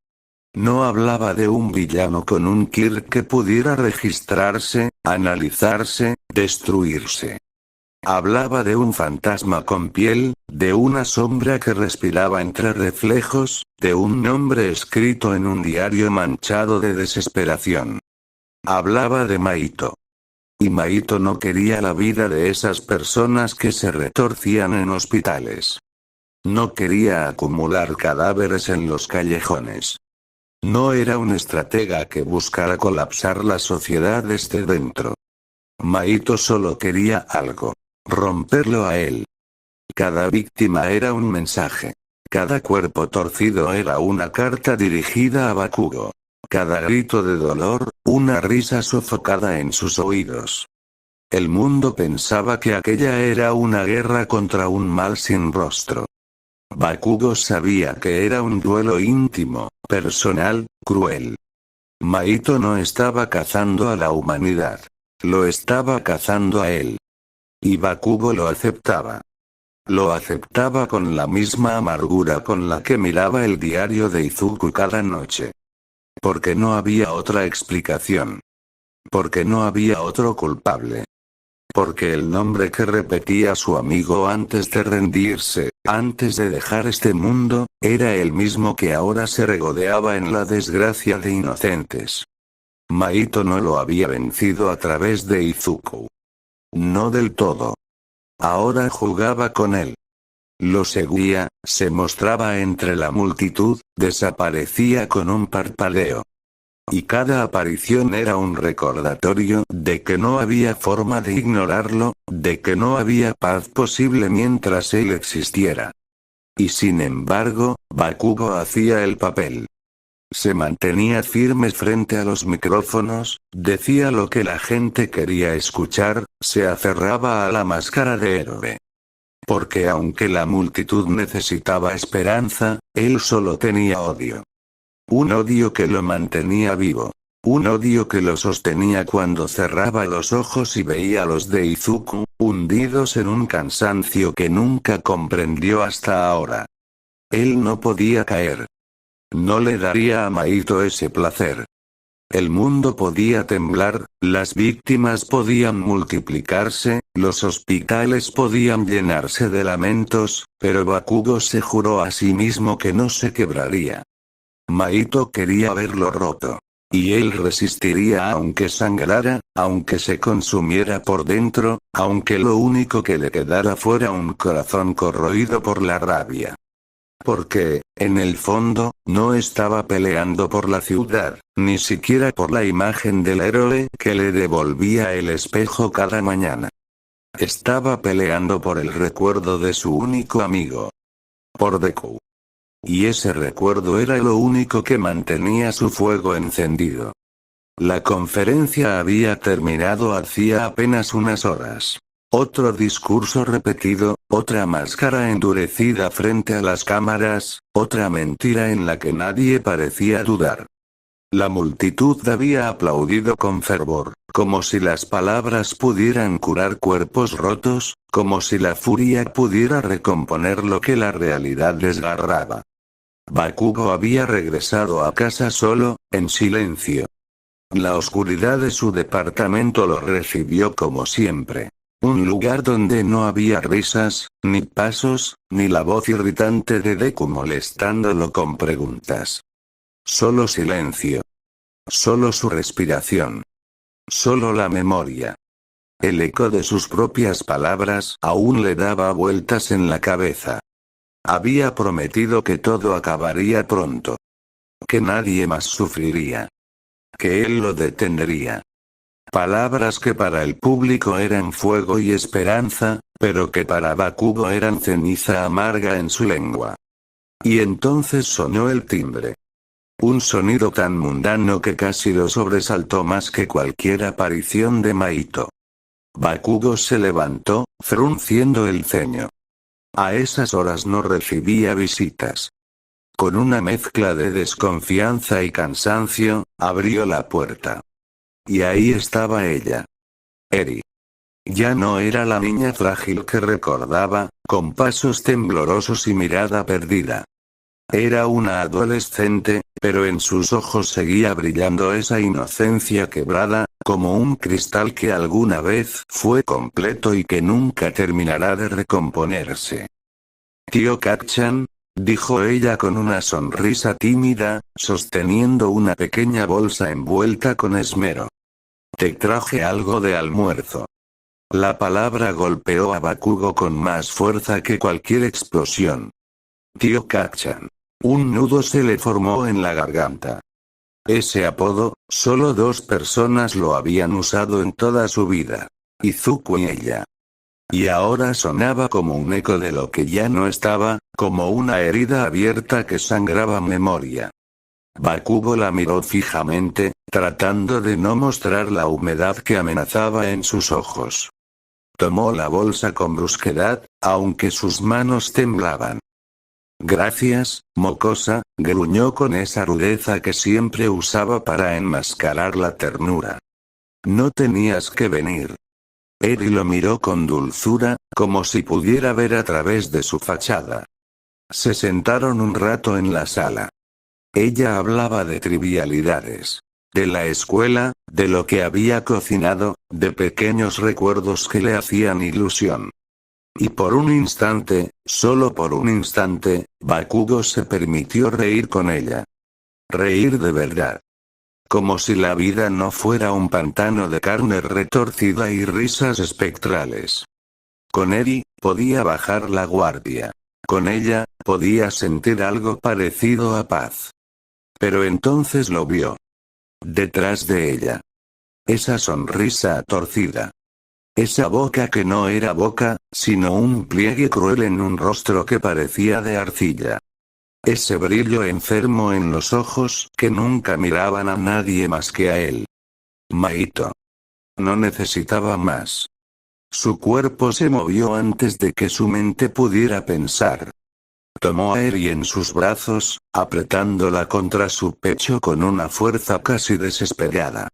No hablaba de un villano con un Kirk que pudiera registrarse, analizarse, destruirse. Hablaba de un fantasma con piel, de una sombra que respiraba entre reflejos, de un nombre escrito en un diario manchado de desesperación. Hablaba de Maito. Y Maito no quería la vida de esas personas que se retorcían en hospitales. No quería acumular cadáveres en los callejones. No era un estratega que buscara colapsar la sociedad desde dentro. Maito solo quería algo. Romperlo a él. Cada víctima era un mensaje. Cada cuerpo torcido era una carta dirigida a Bakugo. Cada grito de dolor, una risa sofocada en sus oídos. El mundo pensaba que aquella era una guerra contra un mal sin rostro. Bakugo sabía que era un duelo íntimo, personal, cruel. Maito no estaba cazando a la humanidad. Lo estaba cazando a él. Y Bakugo lo aceptaba. Lo aceptaba con la misma amargura con la que miraba el diario de Izuku cada noche. Porque no había otra explicación. Porque no había otro culpable. Porque el nombre que repetía su amigo antes de rendirse, antes de dejar este mundo, era el mismo que ahora se regodeaba en la desgracia de inocentes. Maito no lo había vencido a través de Izuku. No del todo. Ahora jugaba con él. Lo seguía, se mostraba entre la multitud, desaparecía con un parpadeo. Y cada aparición era un recordatorio de que no había forma de ignorarlo, de que no había paz posible mientras él existiera. Y sin embargo, Bakugo hacía el papel. Se mantenía firme frente a los micrófonos, decía lo que la gente quería escuchar, se aferraba a la máscara de héroe. Porque aunque la multitud necesitaba esperanza, él solo tenía odio. Un odio que lo mantenía vivo. Un odio que lo sostenía cuando cerraba los ojos y veía a los de Izuku, hundidos en un cansancio que nunca comprendió hasta ahora. Él no podía caer. No le daría a Maito ese placer. El mundo podía temblar, las víctimas podían multiplicarse, los hospitales podían llenarse de lamentos, pero Bakugo se juró a sí mismo que no se quebraría. Maito quería verlo roto. Y él resistiría aunque sangrara, aunque se consumiera por dentro, aunque lo único que le quedara fuera un corazón corroído por la rabia. Porque, en el fondo, no estaba peleando por la ciudad, ni siquiera por la imagen del héroe que le devolvía el espejo cada mañana. Estaba peleando por el recuerdo de su único amigo. Por Deku. Y ese recuerdo era lo único que mantenía su fuego encendido. La conferencia había terminado hacía apenas unas horas. Otro discurso repetido, otra máscara endurecida frente a las cámaras, otra mentira en la que nadie parecía dudar. La multitud había aplaudido con fervor, como si las palabras pudieran curar cuerpos rotos, como si la furia pudiera recomponer lo que la realidad desgarraba. Bakugo había regresado a casa solo, en silencio. La oscuridad de su departamento lo recibió como siempre. Un lugar donde no había risas, ni pasos, ni la voz irritante de Deku molestándolo con preguntas. Solo silencio. Solo su respiración. Solo la memoria. El eco de sus propias palabras aún le daba vueltas en la cabeza. Había prometido que todo acabaría pronto. Que nadie más sufriría. Que él lo detendría. Palabras que para el público eran fuego y esperanza, pero que para Bakugo eran ceniza amarga en su lengua. Y entonces sonó el timbre. Un sonido tan mundano que casi lo sobresaltó más que cualquier aparición de Mahito. Bakugo se levantó, frunciendo el ceño. A esas horas no recibía visitas. Con una mezcla de desconfianza y cansancio, abrió la puerta. Y ahí estaba ella. Eri. Ya no era la niña frágil que recordaba, con pasos temblorosos y mirada perdida. Era una adolescente, pero en sus ojos seguía brillando esa inocencia quebrada, como un cristal que alguna vez fue completo y que nunca terminará de recomponerse. Tío Kacchan, dijo ella con una sonrisa tímida, sosteniendo una pequeña bolsa envuelta con esmero. Te traje algo de almuerzo. La palabra golpeó a Bakugo con más fuerza que cualquier explosión. Tío Kacchan. Un nudo se le formó en la garganta. Ese apodo, solo 2 personas lo habían usado en toda su vida. Izuku y ella. Y ahora sonaba como un eco de lo que ya no estaba, como una herida abierta que sangraba memoria. Bakugo la miró fijamente, tratando de no mostrar la humedad que amenazaba en sus ojos. Tomó la bolsa con brusquedad, aunque sus manos temblaban. Gracias, mocosa, gruñó con esa rudeza que siempre usaba para enmascarar la ternura. No tenías que venir. Eri lo miró con dulzura, como si pudiera ver a través de su fachada. Se sentaron un rato en la sala. Ella hablaba de trivialidades. De la escuela, de lo que había cocinado, de pequeños recuerdos que le hacían ilusión. Y por un instante, solo por un instante, Bakugo se permitió reír con ella. Reír de verdad. Como si la vida no fuera un pantano de carne retorcida y risas espectrales. Con Eri, podía bajar la guardia. Con ella, podía sentir algo parecido a paz. Pero entonces lo vio. Detrás de ella. Esa sonrisa torcida. Esa boca que no era boca, sino un pliegue cruel en un rostro que parecía de arcilla. Ese brillo enfermo en los ojos que nunca miraban a nadie más que a él. Mahito. No necesitaba más. Su cuerpo se movió antes de que su mente pudiera pensar. Tomó a Eri en sus brazos, apretándola contra su pecho con una fuerza casi desesperada.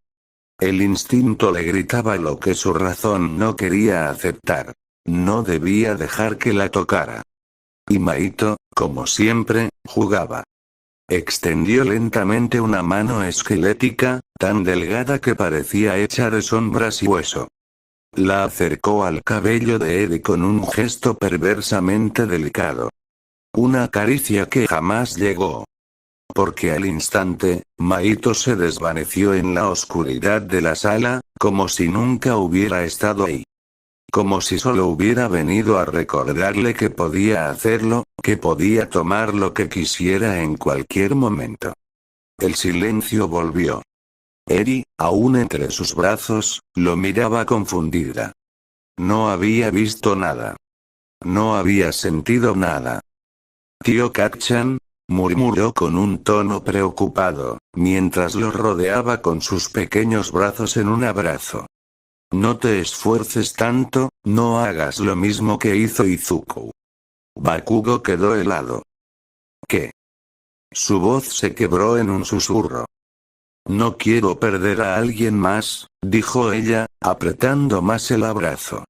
El instinto le gritaba lo que su razón no quería aceptar. No debía dejar que la tocara. Y Mahito, como siempre, jugaba. Extendió lentamente una mano esquelética, tan delgada que parecía hecha de sombras y hueso. La acercó al cabello de Eri con un gesto perversamente delicado. Una caricia que jamás llegó. Porque al instante, Mahito se desvaneció en la oscuridad de la sala, como si nunca hubiera estado ahí. Como si solo hubiera venido a recordarle que podía hacerlo, que podía tomar lo que quisiera en cualquier momento. El silencio volvió. Eri, aún entre sus brazos, lo miraba confundida. No había visto nada. No había sentido nada. Tío Kacchan, murmuró con un tono preocupado, mientras lo rodeaba con sus pequeños brazos en un abrazo. No te esfuerces tanto, no hagas lo mismo que hizo Izuku. Bakugo quedó helado. ¿Qué? Su voz se quebró en un susurro. No quiero perder a alguien más, dijo ella, apretando más el abrazo.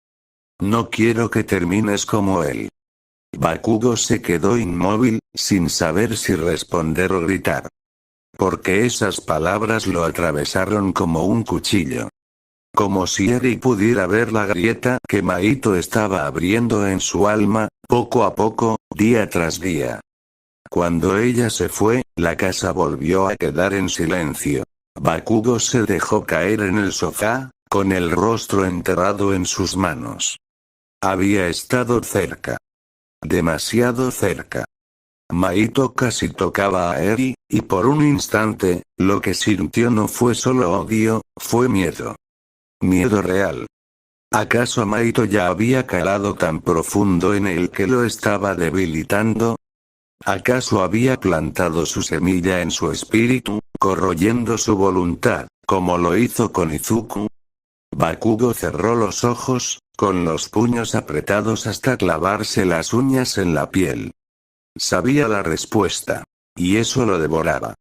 No quiero que termines como él. Bakugo se quedó inmóvil, sin saber si responder o gritar. Porque esas palabras lo atravesaron como un cuchillo. Como si Eri pudiera ver la grieta que Mahito estaba abriendo en su alma, poco a poco, día tras día. Cuando ella se fue, la casa volvió a quedar en silencio. Bakugo se dejó caer en el sofá, con el rostro enterrado en sus manos. Había estado cerca. Demasiado cerca. Mahito casi tocaba a Eri, y por un instante, lo que sintió no fue solo odio, fue miedo. Miedo real. ¿Acaso Mahito ya había calado tan profundo en él que lo estaba debilitando? ¿Acaso había plantado su semilla en su espíritu, corroyendo su voluntad, como lo hizo con Izuku? Bakugo cerró los ojos, con los puños apretados hasta clavarse las uñas en la piel. Sabía la respuesta. Y eso lo devoraba.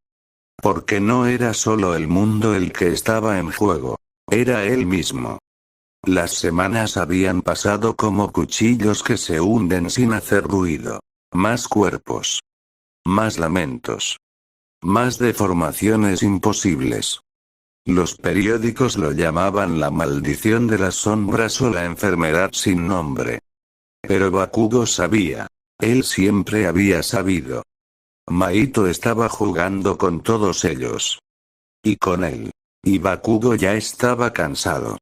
Porque no era solo el mundo el que estaba en juego. Era él mismo. Las semanas habían pasado como cuchillos que se hunden sin hacer ruido. Más cuerpos. Más lamentos. Más deformaciones imposibles. Los periódicos lo llamaban la maldición de las sombras o la enfermedad sin nombre. Pero Bakugo sabía. Él siempre había sabido. Mahito estaba jugando con todos ellos. Y con él. Y Bakugo ya estaba cansado.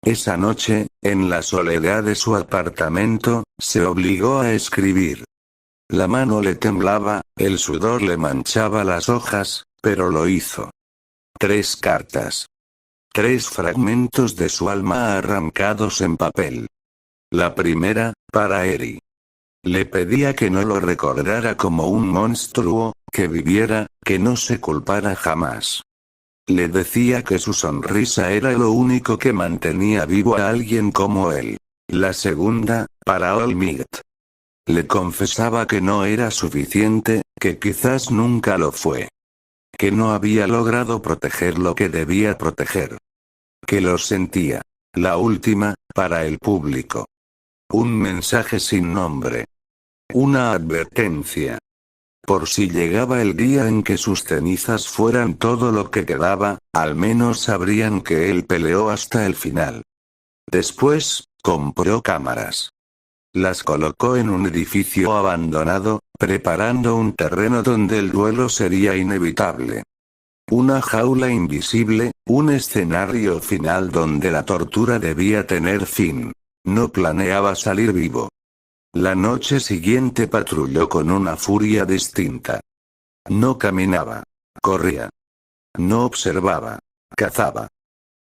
Esa noche, en la soledad de su apartamento, se obligó a escribir. La mano le temblaba, el sudor le manchaba las hojas, pero lo hizo. 3 cartas. 3 fragmentos de su alma arrancados en papel. La primera, para Eri. Le pedía que no lo recordara como un monstruo, que viviera, que no se culpara jamás. Le decía que su sonrisa era lo único que mantenía vivo a alguien como él. La segunda, para All Might. Le confesaba que no era suficiente, que quizás nunca lo fue. Que no había logrado proteger lo que debía proteger. Que lo sentía. La última, para el público. Un mensaje sin nombre. Una advertencia. Por si llegaba el día en que sus cenizas fueran todo lo que quedaba, al menos sabrían que él peleó hasta el final. Después, compró cámaras. Las colocó en un edificio abandonado, preparando un terreno donde el duelo sería inevitable. Una jaula invisible, un escenario final donde la tortura debía tener fin. No planeaba salir vivo. La noche siguiente patrulló con una furia distinta. No caminaba. Corría. No observaba. Cazaba.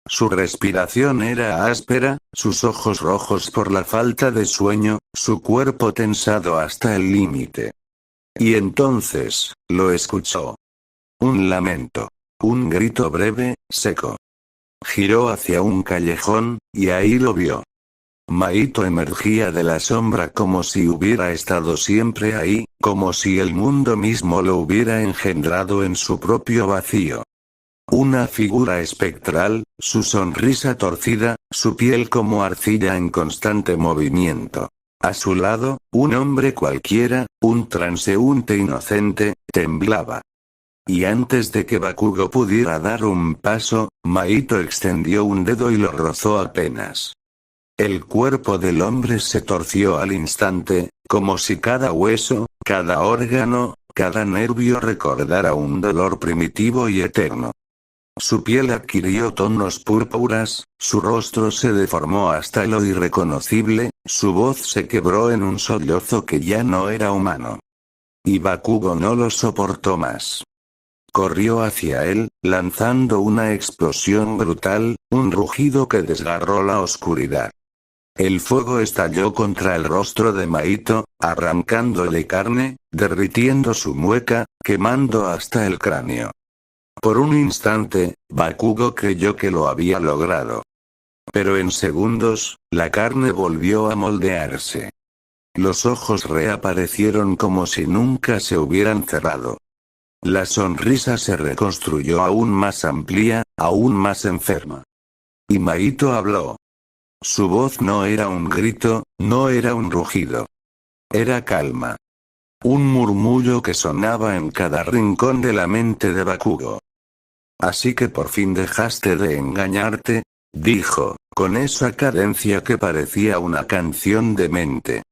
Su respiración era áspera, sus ojos rojos por la falta de sueño, su cuerpo tensado hasta el límite. Y entonces, lo escuchó. Un lamento. Un grito breve, seco. Giró hacia un callejón, y ahí lo vio. Mahito emergía de la sombra como si hubiera estado siempre ahí, como si el mundo mismo lo hubiera engendrado en su propio vacío. Una figura espectral, su sonrisa torcida, su piel como arcilla en constante movimiento. A su lado, un hombre cualquiera, un transeúnte inocente, temblaba. Y antes de que Bakugo pudiera dar un paso, Mahito extendió un dedo y lo rozó apenas. El cuerpo del hombre se torció al instante, como si cada hueso, cada órgano, cada nervio recordara un dolor primitivo y eterno. Su piel adquirió tonos púrpuras, su rostro se deformó hasta lo irreconocible, su voz se quebró en un sollozo que ya no era humano. Y Bakugo no lo soportó más. Corrió hacia él, lanzando una explosión brutal, un rugido que desgarró la oscuridad. El fuego estalló contra el rostro de Mahito, arrancándole carne, derritiendo su mueca, quemando hasta el cráneo. Por un instante, Bakugo creyó que lo había logrado. Pero en segundos, la carne volvió a moldearse. Los ojos reaparecieron como si nunca se hubieran cerrado. La sonrisa se reconstruyó aún más amplia, aún más enferma. Y Mahito habló. Su voz no era un grito, no era un rugido. era calma. Un murmullo que sonaba en cada rincón de la mente de Bakugo. Así que por fin dejaste de engañarte, dijo, con esa cadencia que parecía una canción demente.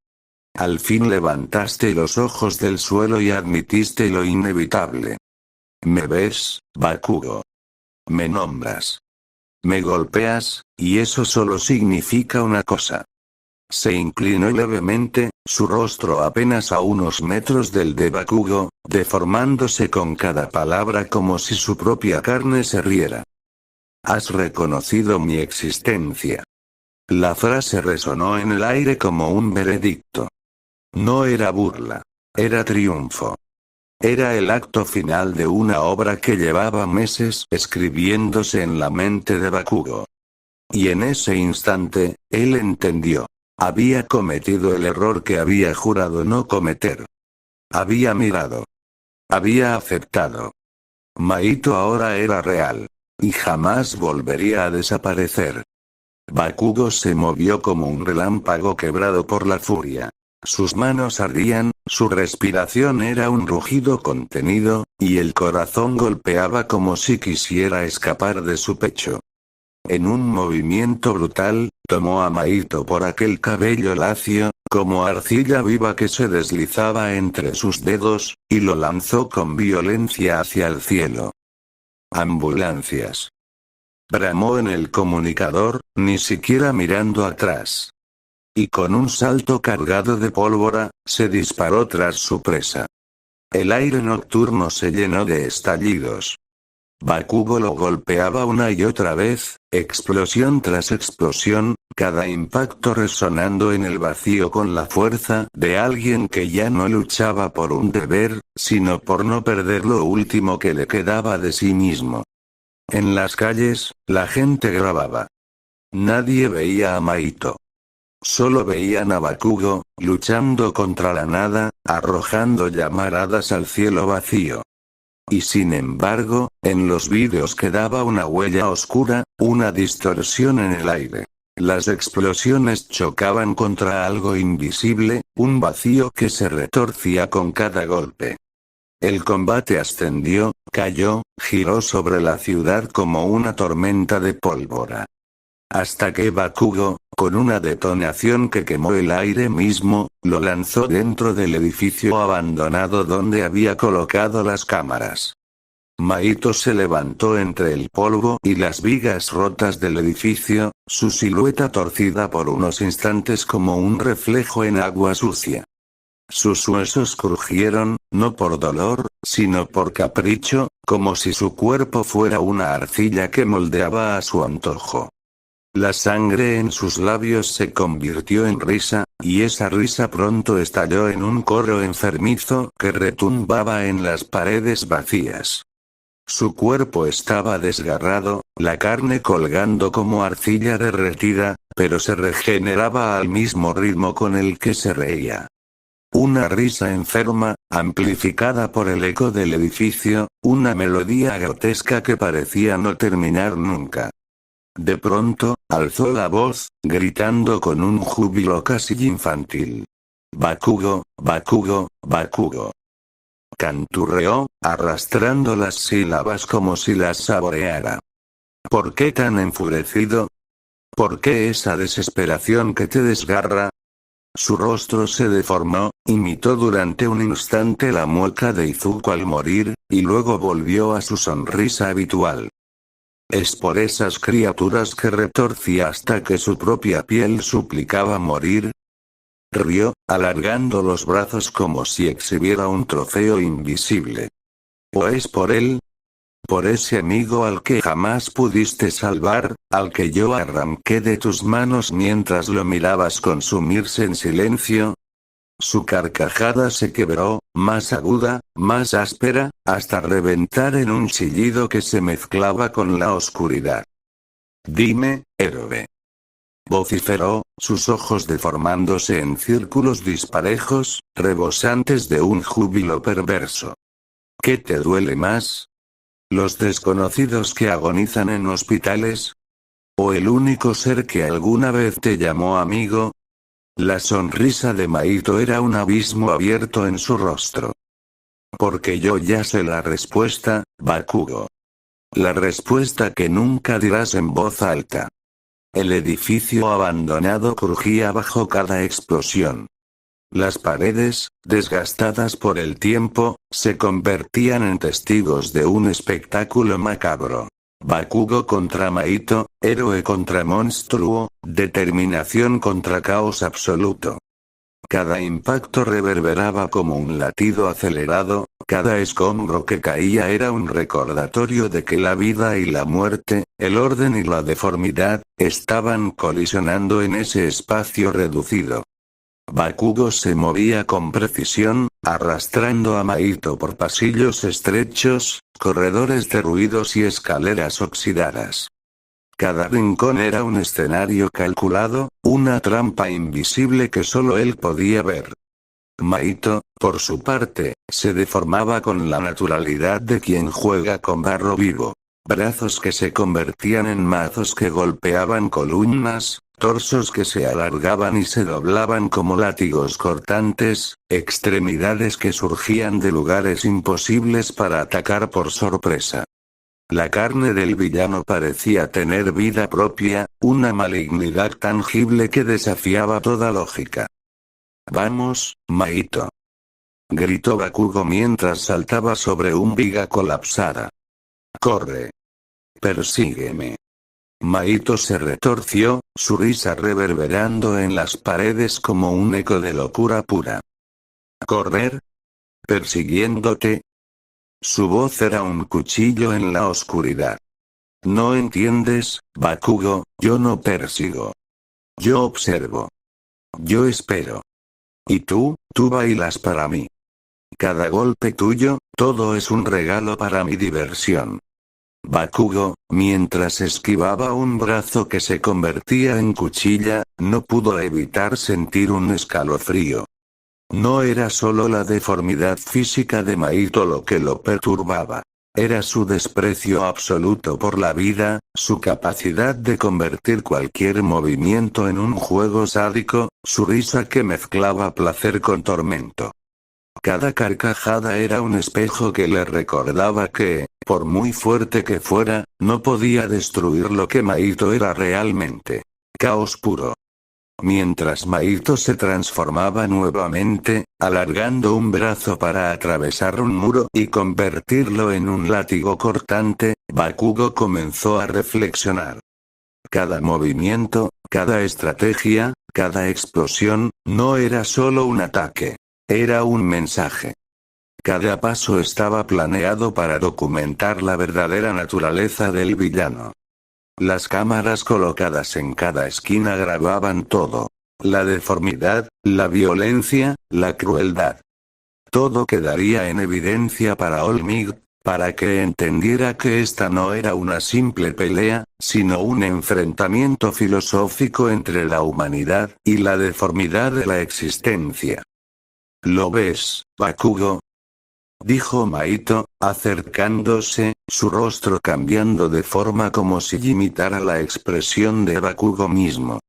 Al fin levantaste los ojos del suelo y admitiste lo inevitable. ¿Me ves, Bakugo? Me nombras. Me golpeas, y eso solo significa una cosa. Se inclinó levemente, su rostro apenas a unos metros del de Bakugo, deformándose con cada palabra como si su propia carne se riera. Has reconocido mi existencia. La frase resonó en el aire como un veredicto. No era burla. Era triunfo. Era el acto final de una obra que llevaba meses escribiéndose en la mente de Bakugo. Y en ese instante, él entendió. Había cometido el error que había jurado no cometer. Había mirado. Había aceptado. Mahito ahora era real. Y jamás volvería a desaparecer. Bakugo se movió como un relámpago quebrado por la furia. Sus manos ardían, su respiración era un rugido contenido, y el corazón golpeaba como si quisiera escapar de su pecho. En un movimiento brutal, tomó a Mahito por aquel cabello lacio, como arcilla viva que se deslizaba entre sus dedos, y lo lanzó con violencia hacia el cielo. Ambulancias. Bramó en el comunicador, ni siquiera mirando atrás. Y con un salto cargado de pólvora, se disparó tras su presa. El aire nocturno se llenó de estallidos. Bakugo lo golpeaba una y otra vez, explosión tras explosión, cada impacto resonando en el vacío con la fuerza de alguien que ya no luchaba por un deber, sino por no perder lo último que le quedaba de sí mismo. En las calles, la gente grababa. Nadie veía a Mahito. Solo veían a Bakugo, luchando contra la nada, arrojando llamaradas al cielo vacío. Y sin embargo, en los vídeos quedaba una huella oscura, una distorsión en el aire. Las explosiones chocaban contra algo invisible, un vacío que se retorcía con cada golpe. El combate ascendió, cayó, giró sobre la ciudad como una tormenta de pólvora. Hasta que Bakugo, con una detonación que quemó el aire mismo, lo lanzó dentro del edificio abandonado donde había colocado las cámaras. Mahito se levantó entre el polvo y las vigas rotas del edificio, su silueta torcida por unos instantes como un reflejo en agua sucia. Sus huesos crujieron, no por dolor, sino por capricho, como si su cuerpo fuera una arcilla que moldeaba a su antojo. La sangre en sus labios se convirtió en risa, y esa risa pronto estalló en un coro enfermizo que retumbaba en las paredes vacías. Su cuerpo estaba desgarrado, la carne colgando como arcilla derretida, pero se regeneraba al mismo ritmo con el que se reía. Una risa enferma, amplificada por el eco del edificio, una melodía grotesca que parecía no terminar nunca. De pronto, alzó la voz, gritando con un júbilo casi infantil. Bakugo, Bakugo, Bakugo. Canturreó, arrastrando las sílabas como si las saboreara. ¿Por qué tan enfurecido? ¿Por qué esa desesperación que te desgarra? Su rostro se deformó, imitó durante un instante la mueca de Izuku al morir, y luego volvió a su sonrisa habitual. Es por esas criaturas que retorcía hasta que su propia piel suplicaba morir. Rió, alargando los brazos como si exhibiera un trofeo invisible. ¿O es por él? Por ese amigo al que jamás pudiste salvar, al que yo arranqué de tus manos mientras lo mirabas consumirse en silencio. Su carcajada se quebró, más aguda, más áspera, hasta reventar en un chillido que se mezclaba con la oscuridad. Dime, héroe. Vociferó, sus ojos deformándose en círculos disparejos, rebosantes de un júbilo perverso. ¿Qué te duele más? ¿Los desconocidos que agonizan en hospitales? ¿O el único ser que alguna vez te llamó amigo? La sonrisa de Maito era un abismo abierto en su rostro. Porque yo ya sé la respuesta, Bakugo. La respuesta que nunca dirás en voz alta. El edificio abandonado crujía bajo cada explosión. Las paredes, desgastadas por el tiempo, se convertían en testigos de un espectáculo macabro. Bakugo contra Maito, héroe contra monstruo, determinación contra caos absoluto. Cada impacto reverberaba como un latido acelerado, cada escombro que caía era un recordatorio de que la vida y la muerte, el orden y la deformidad, estaban colisionando en ese espacio reducido. Bakugo se movía con precisión, arrastrando a Maito por pasillos estrechos, corredores derruidos y escaleras oxidadas. Cada rincón era un escenario calculado, una trampa invisible que solo él podía ver. Maito, por su parte, se deformaba con la naturalidad de quien juega con barro vivo. Brazos que se convertían en mazos que golpeaban columnas, torsos que se alargaban y se doblaban como látigos cortantes, extremidades que surgían de lugares imposibles para atacar por sorpresa. La carne del villano parecía tener vida propia, una malignidad tangible que desafiaba toda lógica. «Vamos, Maito», gritó Bakugo mientras saltaba sobre un viga colapsada. «Corre. Persígueme». Maito se retorció, su risa reverberando en las paredes como un eco de locura pura. «¿Correr? ¿Persiguiéndote?» Su voz era un cuchillo en la oscuridad. «No entiendes, Bakugo, yo no persigo. Yo observo. Yo espero. Y tú bailas para mí. Cada golpe tuyo, todo es un regalo para mi diversión». Bakugo, mientras esquivaba un brazo que se convertía en cuchilla, no pudo evitar sentir un escalofrío. No era solo la deformidad física de Maito lo que lo perturbaba. Era su desprecio absoluto por la vida, su capacidad de convertir cualquier movimiento en un juego sádico, su risa que mezclaba placer con tormento. Cada carcajada era un espejo que le recordaba que, por muy fuerte que fuera, no podía destruir lo que Maito era realmente. Caos puro. Mientras Maito se transformaba nuevamente, alargando un brazo para atravesar un muro y convertirlo en un látigo cortante, Bakugo comenzó a reflexionar. Cada movimiento, cada estrategia, cada explosión, no era solo un ataque. Era un mensaje. Cada paso estaba planeado para documentar la verdadera naturaleza del villano. Las cámaras colocadas en cada esquina grababan todo. La deformidad, la violencia, la crueldad. Todo quedaría en evidencia para Olmig, para que entendiera que esta no era una simple pelea, sino un enfrentamiento filosófico entre la humanidad y la deformidad de la existencia. «¿Lo ves, Bakugo?», dijo Maito, acercándose, su rostro cambiando de forma como si imitara la expresión de Bakugo mismo.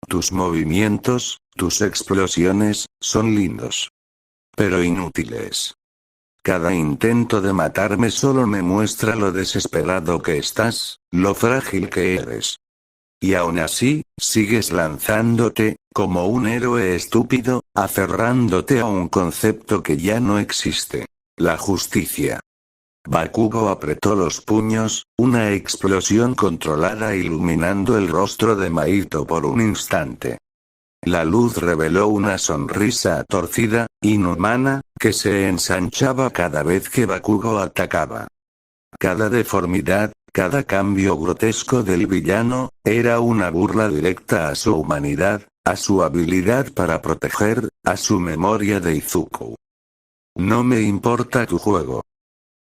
«Tus movimientos, tus explosiones, son lindos. Pero inútiles. Cada intento de matarme solo me muestra lo desesperado que estás, lo frágil que eres. Y aún así, sigues lanzándote, como un héroe estúpido, aferrándote a un concepto que ya no existe. La justicia». Bakugo apretó los puños, una explosión controlada iluminando el rostro de Maito por un instante. La luz reveló una sonrisa torcida, inhumana, que se ensanchaba cada vez que Bakugo atacaba. Cada deformidad, cada cambio grotesco del villano, era una burla directa a su humanidad, a su habilidad para proteger, a su memoria de Izuku. «No me importa tu juego»,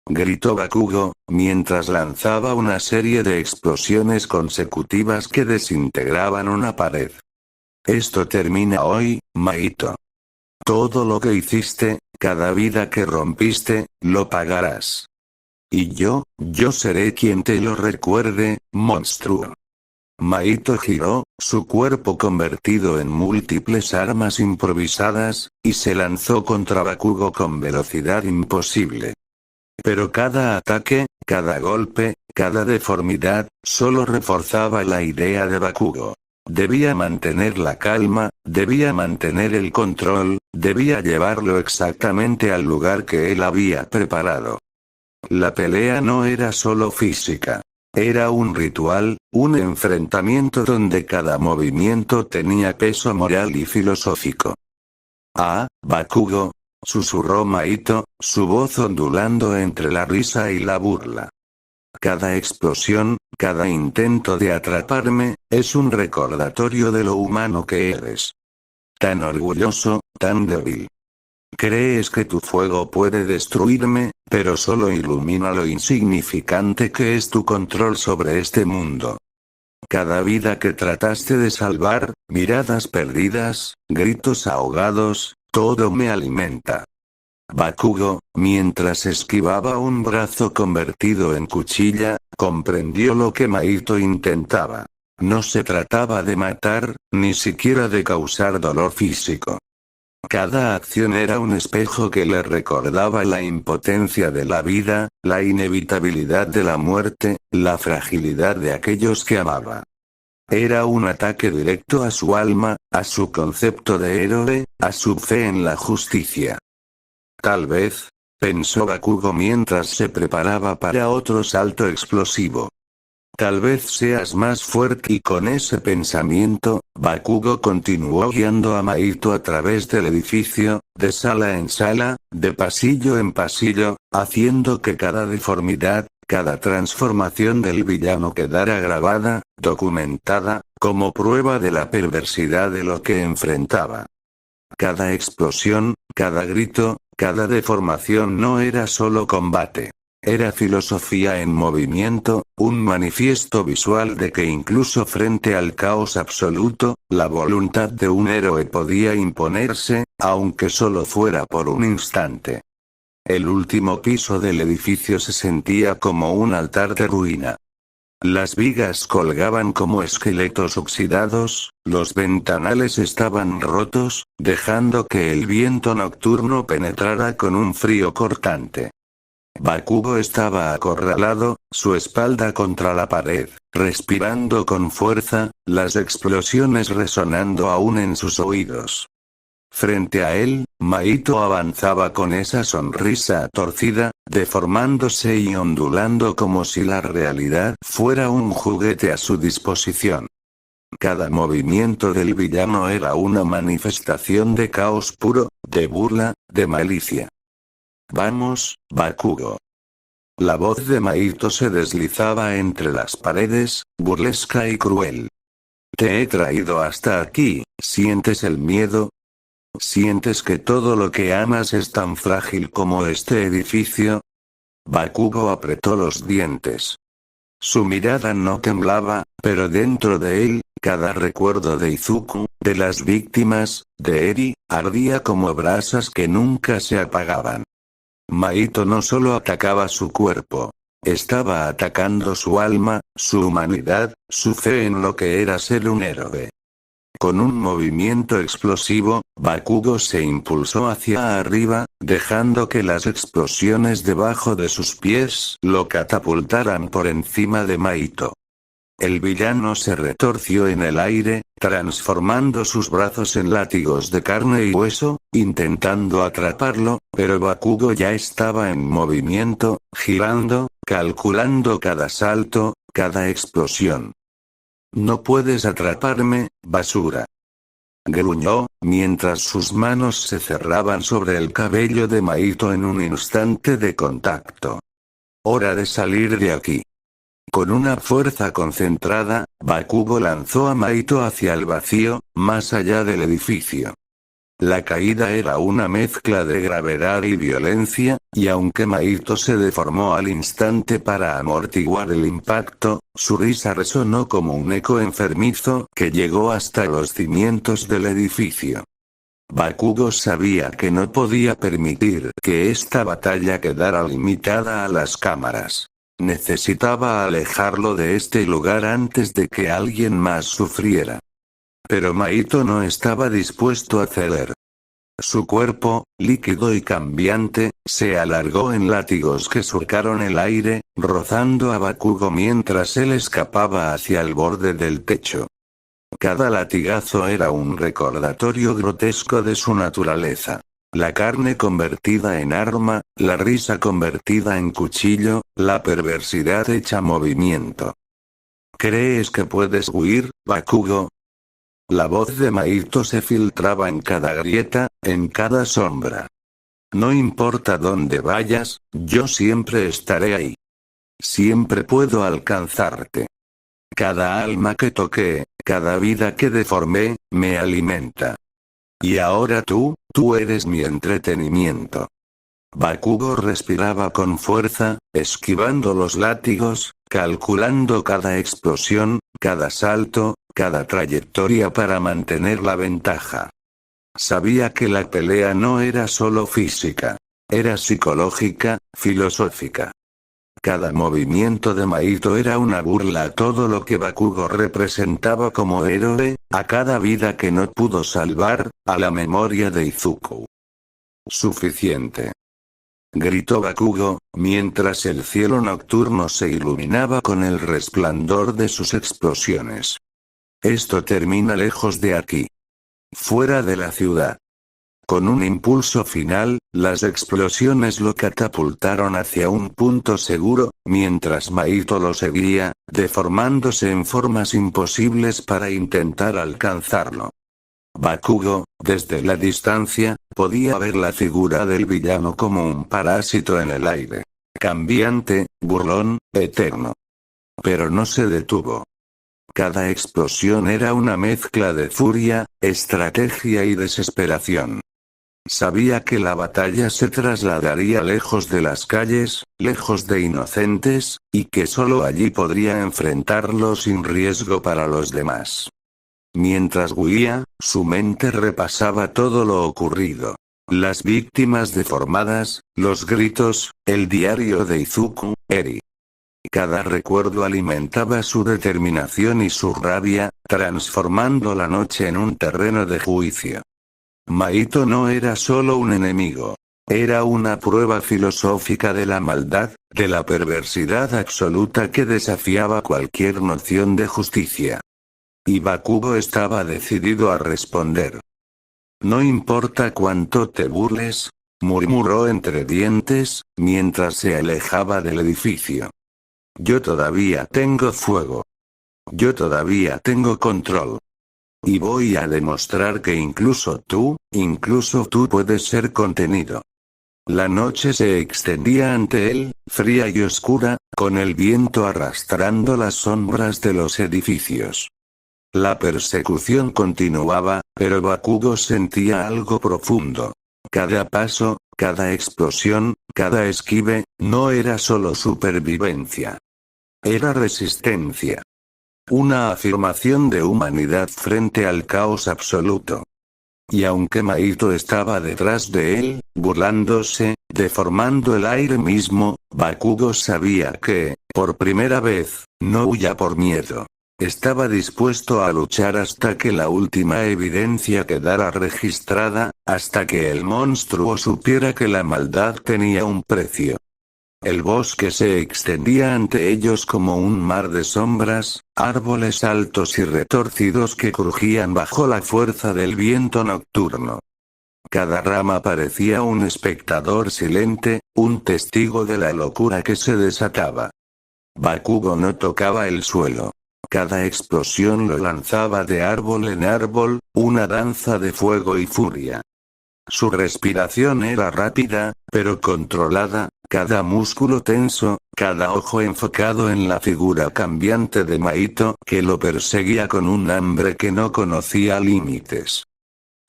gritó Bakugo, mientras lanzaba una serie de explosiones consecutivas que desintegraban una pared. «Esto termina hoy, Maito. Todo lo que hiciste, cada vida que rompiste, lo pagarás. Y yo seré quien te lo recuerde, monstruo». Maito giró, su cuerpo convertido en múltiples armas improvisadas, y se lanzó contra Bakugo con velocidad imposible. Pero cada ataque, cada golpe, cada deformidad, solo reforzaba la idea de Bakugo. Debía mantener la calma, debía mantener el control, debía llevarlo exactamente al lugar que él había preparado. La pelea no era solo física. Era un ritual, un enfrentamiento donde cada movimiento tenía peso moral y filosófico. «Ah, Bakugo», susurró Maito, su voz ondulando entre la risa y la burla. «Cada explosión, cada intento de atraparme, es un recordatorio de lo humano que eres. Tan orgulloso, tan débil. Crees que tu fuego puede destruirme, pero solo ilumina lo insignificante que es tu control sobre este mundo. Cada vida que trataste de salvar, miradas perdidas, gritos ahogados, todo me alimenta». Bakugo, mientras esquivaba un brazo convertido en cuchilla, comprendió lo que Maito intentaba. No se trataba de matar, ni siquiera de causar dolor físico. Cada acción era un espejo que le recordaba la impotencia de la vida, la inevitabilidad de la muerte, la fragilidad de aquellos que amaba. Era un ataque directo a su alma, a su concepto de héroe, a su fe en la justicia. Tal vez, pensó Bakugo mientras se preparaba para otro salto explosivo. Tal vez seas más fuerte, y con ese pensamiento, Bakugo continuó guiando a Maito a través del edificio, de sala en sala, de pasillo en pasillo, haciendo que cada deformidad, cada transformación del villano quedara grabada, documentada, como prueba de la perversidad de lo que enfrentaba. Cada explosión, cada grito, cada deformación no era solo combate. Era filosofía en movimiento, un manifiesto visual de que incluso frente al caos absoluto, la voluntad de un héroe podía imponerse, aunque solo fuera por un instante. El último piso del edificio se sentía como un altar de ruina. Las vigas colgaban como esqueletos oxidados, los ventanales estaban rotos, dejando que el viento nocturno penetrara con un frío cortante. Bakugo estaba acorralado, su espalda contra la pared, respirando con fuerza, las explosiones resonando aún en sus oídos. Frente a él, Maito avanzaba con esa sonrisa torcida, deformándose y ondulando como si la realidad fuera un juguete a su disposición. Cada movimiento del villano era una manifestación de caos puro, de burla, de malicia. «Vamos, Bakugo». La voz de Maito se deslizaba entre las paredes, burlesca y cruel. «Te he traído hasta aquí, ¿sientes el miedo? ¿Sientes que todo lo que amas es tan frágil como este edificio?» Bakugo apretó los dientes. Su mirada no temblaba, pero dentro de él, cada recuerdo de Izuku, de las víctimas, de Eri, ardía como brasas que nunca se apagaban. Maito no solo atacaba su cuerpo. Estaba atacando su alma, su humanidad, su fe en lo que era ser un héroe. Con un movimiento explosivo, Bakugo se impulsó hacia arriba, dejando que las explosiones debajo de sus pies lo catapultaran por encima de Maito. El villano se retorció en el aire, transformando sus brazos en látigos de carne y hueso, intentando atraparlo, pero Bakugo ya estaba en movimiento, girando, calculando cada salto, cada explosión. «No puedes atraparme, basura», gruñó, mientras sus manos se cerraban sobre el cabello de Maito en un instante de contacto. «Hora de salir de aquí». Con una fuerza concentrada, Bakugo lanzó a Maito hacia el vacío, más allá del edificio. La caída era una mezcla de gravedad y violencia, y aunque Maito se deformó al instante para amortiguar el impacto, su risa resonó como un eco enfermizo que llegó hasta los cimientos del edificio. Bakugo sabía que no podía permitir que esta batalla quedara limitada a las cámaras. necesitaba alejarlo de este lugar antes de que alguien más sufriera. Pero Mahito no estaba dispuesto a ceder. Su cuerpo, líquido y cambiante, se alargó en látigos que surcaron el aire, rozando a Bakugo mientras él escapaba hacia el borde del techo. Cada latigazo era un recordatorio grotesco de su naturaleza. La carne convertida en arma, la risa convertida en cuchillo, la perversidad hecha movimiento. ¿Crees que puedes huir, Bakugo? La voz de Mahito se filtraba en cada grieta, en cada sombra. No importa dónde vayas, yo siempre estaré ahí. Siempre puedo alcanzarte. Cada alma que toqué, cada vida que deformé, me alimenta. Y ahora tú eres mi entretenimiento. Bakugo respiraba con fuerza, esquivando los látigos, calculando cada explosión, cada salto, cada trayectoria para mantener la ventaja. Sabía que la pelea no era solo física. Era psicológica, filosófica. Cada movimiento de Mahito era una burla a todo lo que Bakugo representaba como héroe, a cada vida que no pudo salvar, a la memoria de Izuku. Suficiente. Gritó Bakugo, mientras el cielo nocturno se iluminaba con el resplandor de sus explosiones. Esto termina lejos de aquí. Fuera de la ciudad. Con un impulso final, las explosiones lo catapultaron hacia un punto seguro, mientras Mahito lo seguía, deformándose en formas imposibles para intentar alcanzarlo. Bakugo, desde la distancia, podía ver la figura del villano como un parásito en el aire. Cambiante, burlón, eterno. Pero no se detuvo. Cada explosión era una mezcla de furia, estrategia y desesperación. Sabía que la batalla se trasladaría lejos de las calles, lejos de inocentes, y que solo allí podría enfrentarlo sin riesgo para los demás. Mientras huía, su mente repasaba todo lo ocurrido. Las víctimas deformadas, los gritos, el diario de Izuku, Eri. Cada recuerdo alimentaba su determinación y su rabia, transformando la noche en un terreno de juicio. Mahito no era solo un enemigo. Era una prueba filosófica de la maldad, de la perversidad absoluta que desafiaba cualquier noción de justicia. Y Bakugo estaba decidido a responder. No importa cuánto te burles, murmuró entre dientes, mientras se alejaba del edificio. Yo todavía tengo fuego. Yo todavía tengo control. Y voy a demostrar que incluso tú puedes ser contenido. La noche se extendía ante él, fría y oscura, con el viento arrastrando las sombras de los edificios. La persecución continuaba, pero Bakugo sentía algo profundo. Cada paso, cada explosión, cada esquive, no era solo supervivencia. Era resistencia. Una afirmación de humanidad frente al caos absoluto. Y aunque Mahito estaba detrás de él, burlándose, deformando el aire mismo, Bakugo sabía que, por primera vez, no huía por miedo. Estaba dispuesto a luchar hasta que la última evidencia quedara registrada, hasta que el monstruo supiera que la maldad tenía un precio. El bosque se extendía ante ellos como un mar de sombras, árboles altos y retorcidos que crujían bajo la fuerza del viento nocturno. Cada rama parecía un espectador silente, un testigo de la locura que se desataba. Bakugo no tocaba el suelo. Cada explosión lo lanzaba de árbol en árbol, una danza de fuego y furia. Su respiración era rápida, pero controlada, cada músculo tenso, cada ojo enfocado en la figura cambiante de Mahito que lo perseguía con un hambre que no conocía límites.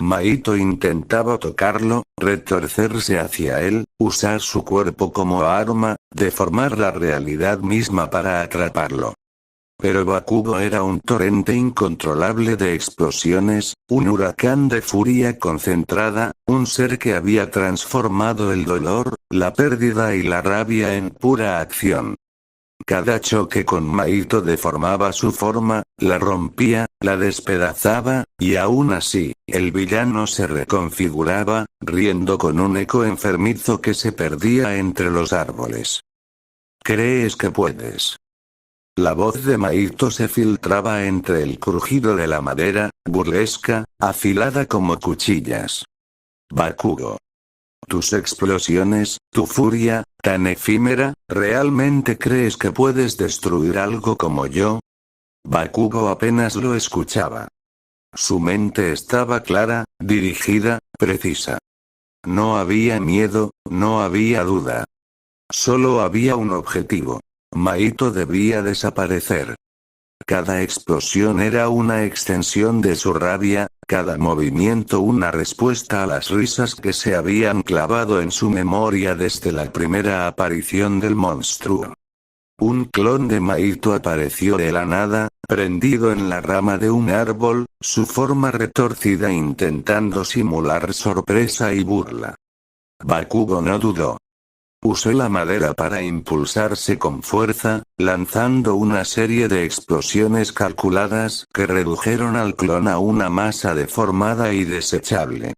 Mahito intentaba tocarlo, retorcerse hacia él, usar su cuerpo como arma, deformar la realidad misma para atraparlo. Pero Bakugo era un torrente incontrolable de explosiones, un huracán de furia concentrada, un ser que había transformado el dolor, la pérdida y la rabia en pura acción. Cada choque con Maito deformaba su forma, la rompía, la despedazaba, y aún así, el villano se reconfiguraba, riendo con un eco enfermizo que se perdía entre los árboles. ¿Crees que puedes? La voz de Maito se filtraba entre el crujido de la madera, burlesca, afilada como cuchillas. Bakugo. Tus explosiones, tu furia, tan efímera, ¿realmente crees que puedes destruir algo como yo? Bakugo apenas lo escuchaba. Su mente estaba clara, dirigida, precisa. No había miedo, no había duda. Solo había un objetivo. Maito debía desaparecer. Cada explosión era una extensión de su rabia, cada movimiento una respuesta a las risas que se habían clavado en su memoria desde la primera aparición del monstruo. Un clon de Maito apareció de la nada, prendido en la rama de un árbol, su forma retorcida intentando simular sorpresa y burla. Bakugo no dudó. Usó la madera para impulsarse con fuerza, lanzando una serie de explosiones calculadas que redujeron al clon a una masa deformada y desechable.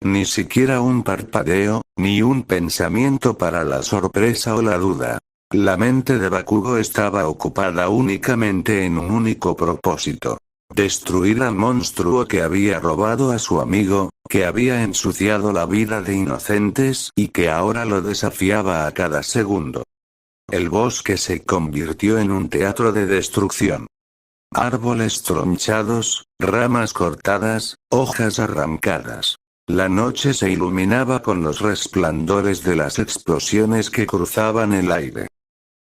Ni siquiera un parpadeo, ni un pensamiento para la sorpresa o la duda. La mente de Bakugo estaba ocupada únicamente en un único propósito. Destruir al monstruo que había robado a su amigo, que había ensuciado la vida de inocentes y que ahora lo desafiaba a cada segundo. El bosque se convirtió en un teatro de destrucción. Árboles tronchados, ramas cortadas, hojas arrancadas. La noche se iluminaba con los resplandores de las explosiones que cruzaban el aire.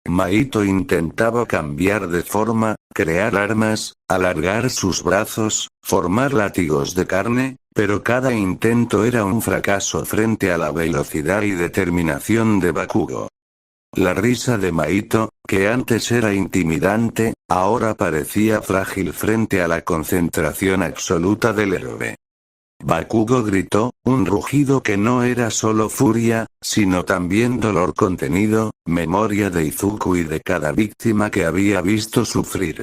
Maito intentaba cambiar de forma, crear armas, alargar sus brazos, formar látigos de carne, pero cada intento era un fracaso frente a la velocidad y determinación de Bakugo. La risa de Maito, que antes era intimidante, ahora parecía frágil frente a la concentración absoluta del héroe. Bakugo gritó, un rugido que no era solo furia, sino también dolor contenido, memoria de Izuku y de cada víctima que había visto sufrir.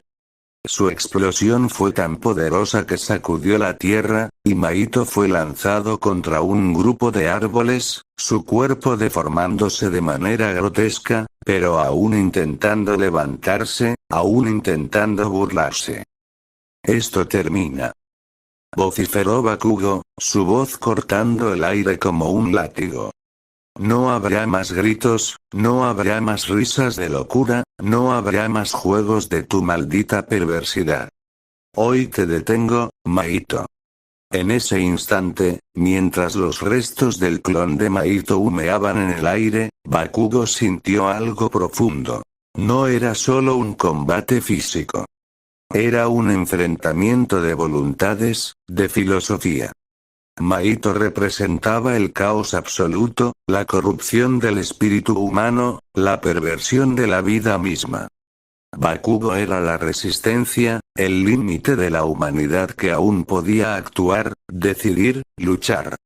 Su explosión fue tan poderosa que sacudió la tierra, y Maito fue lanzado contra un grupo de árboles, su cuerpo deformándose de manera grotesca, pero aún intentando levantarse, aún intentando burlarse. Esto termina. Vociferó Bakugo, su voz cortando el aire como un látigo. No habrá más gritos, no habrá más risas de locura, no habrá más juegos de tu maldita perversidad. Hoy te detengo, Maito. En ese instante, mientras los restos del clon de Maito humeaban en el aire, Bakugo sintió algo profundo. No era solo un combate físico. Era un enfrentamiento de voluntades, de filosofía. Maito representaba el caos absoluto, la corrupción del espíritu humano, la perversión de la vida misma. Bakugo era la resistencia, el límite de la humanidad que aún podía actuar, decidir, luchar.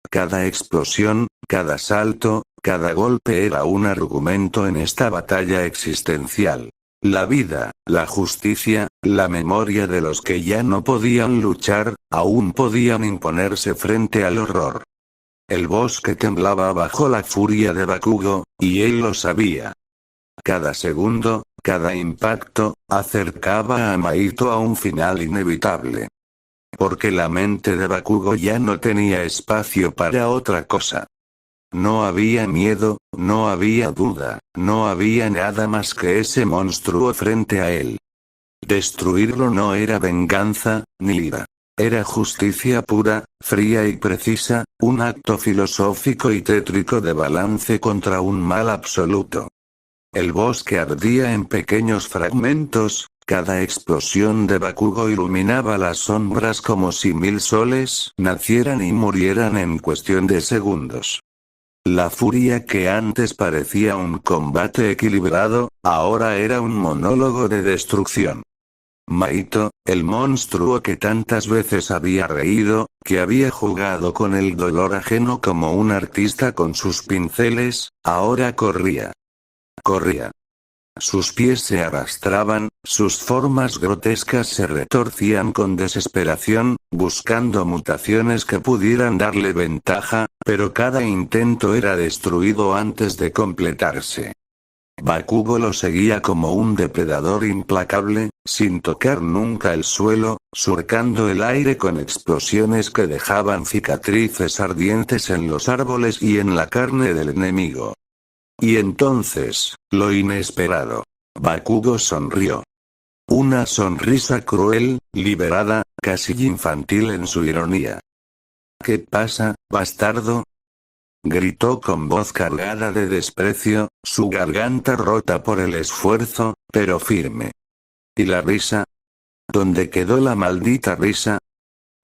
Cada explosión, cada salto, cada golpe era un argumento en esta batalla existencial. La vida, la justicia, la memoria de los que ya no podían luchar, aún podían imponerse frente al horror. El bosque temblaba bajo la furia de Bakugo, y él lo sabía. Cada segundo, cada impacto, acercaba a Maito a un final inevitable. Porque la mente de Bakugo ya no tenía espacio para otra cosa. No había miedo, no había duda, no había nada más que ese monstruo frente a él. Destruirlo no era venganza, ni ira. Era justicia pura, fría y precisa, un acto filosófico y tétrico de balance contra un mal absoluto. El bosque ardía en pequeños fragmentos, cada explosión de Bakugo iluminaba las sombras como si 1000 soles nacieran y murieran en cuestión de segundos. La furia que antes parecía un combate equilibrado, ahora era un monólogo de destrucción. Maito, el monstruo que tantas veces había reído, que había jugado con el dolor ajeno como un artista con sus pinceles, ahora corría. Corría. Sus pies se arrastraban, sus formas grotescas se retorcían con desesperación, buscando mutaciones que pudieran darle ventaja, pero cada intento era destruido antes de completarse. Bakugo lo seguía como un depredador implacable, sin tocar nunca el suelo, surcando el aire con explosiones que dejaban cicatrices ardientes en los árboles y en la carne del enemigo. Y entonces, lo inesperado. Bakugo sonrió. Una sonrisa cruel, liberada, casi infantil en su ironía. ¿Qué pasa, bastardo? Gritó con voz cargada de desprecio, su garganta rota por el esfuerzo, pero firme. ¿Y la risa? ¿Dónde quedó la maldita risa?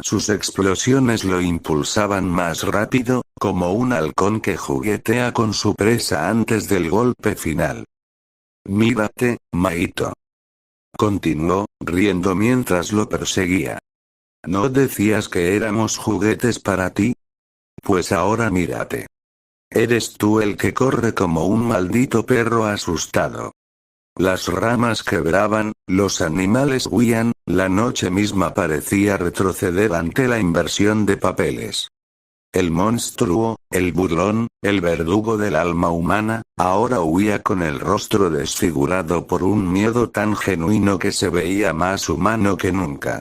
Sus explosiones lo impulsaban más rápido, como un halcón que juguetea con su presa antes del golpe final. Mírate, Maito. Continuó, riendo mientras lo perseguía. ¿No decías que éramos juguetes para ti? Pues ahora mírate. Eres tú el que corre como un maldito perro asustado. Las ramas quebraban, los animales huían, la noche misma parecía retroceder ante la inversión de papeles. El monstruo, el burlón, el verdugo del alma humana, ahora huía con el rostro desfigurado por un miedo tan genuino que se veía más humano que nunca.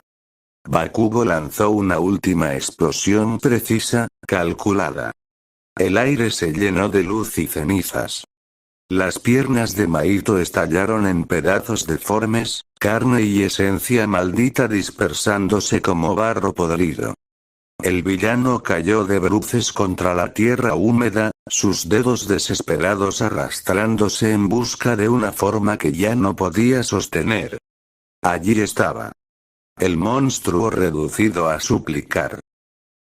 Bakugo lanzó una última explosión precisa, calculada. El aire se llenó de luz y cenizas. Las piernas de Maito estallaron en pedazos deformes, carne y esencia maldita dispersándose como barro podrido. El villano cayó de bruces contra la tierra húmeda, sus dedos desesperados arrastrándose en busca de una forma que ya no podía sostener. Allí estaba. El monstruo reducido a suplicar.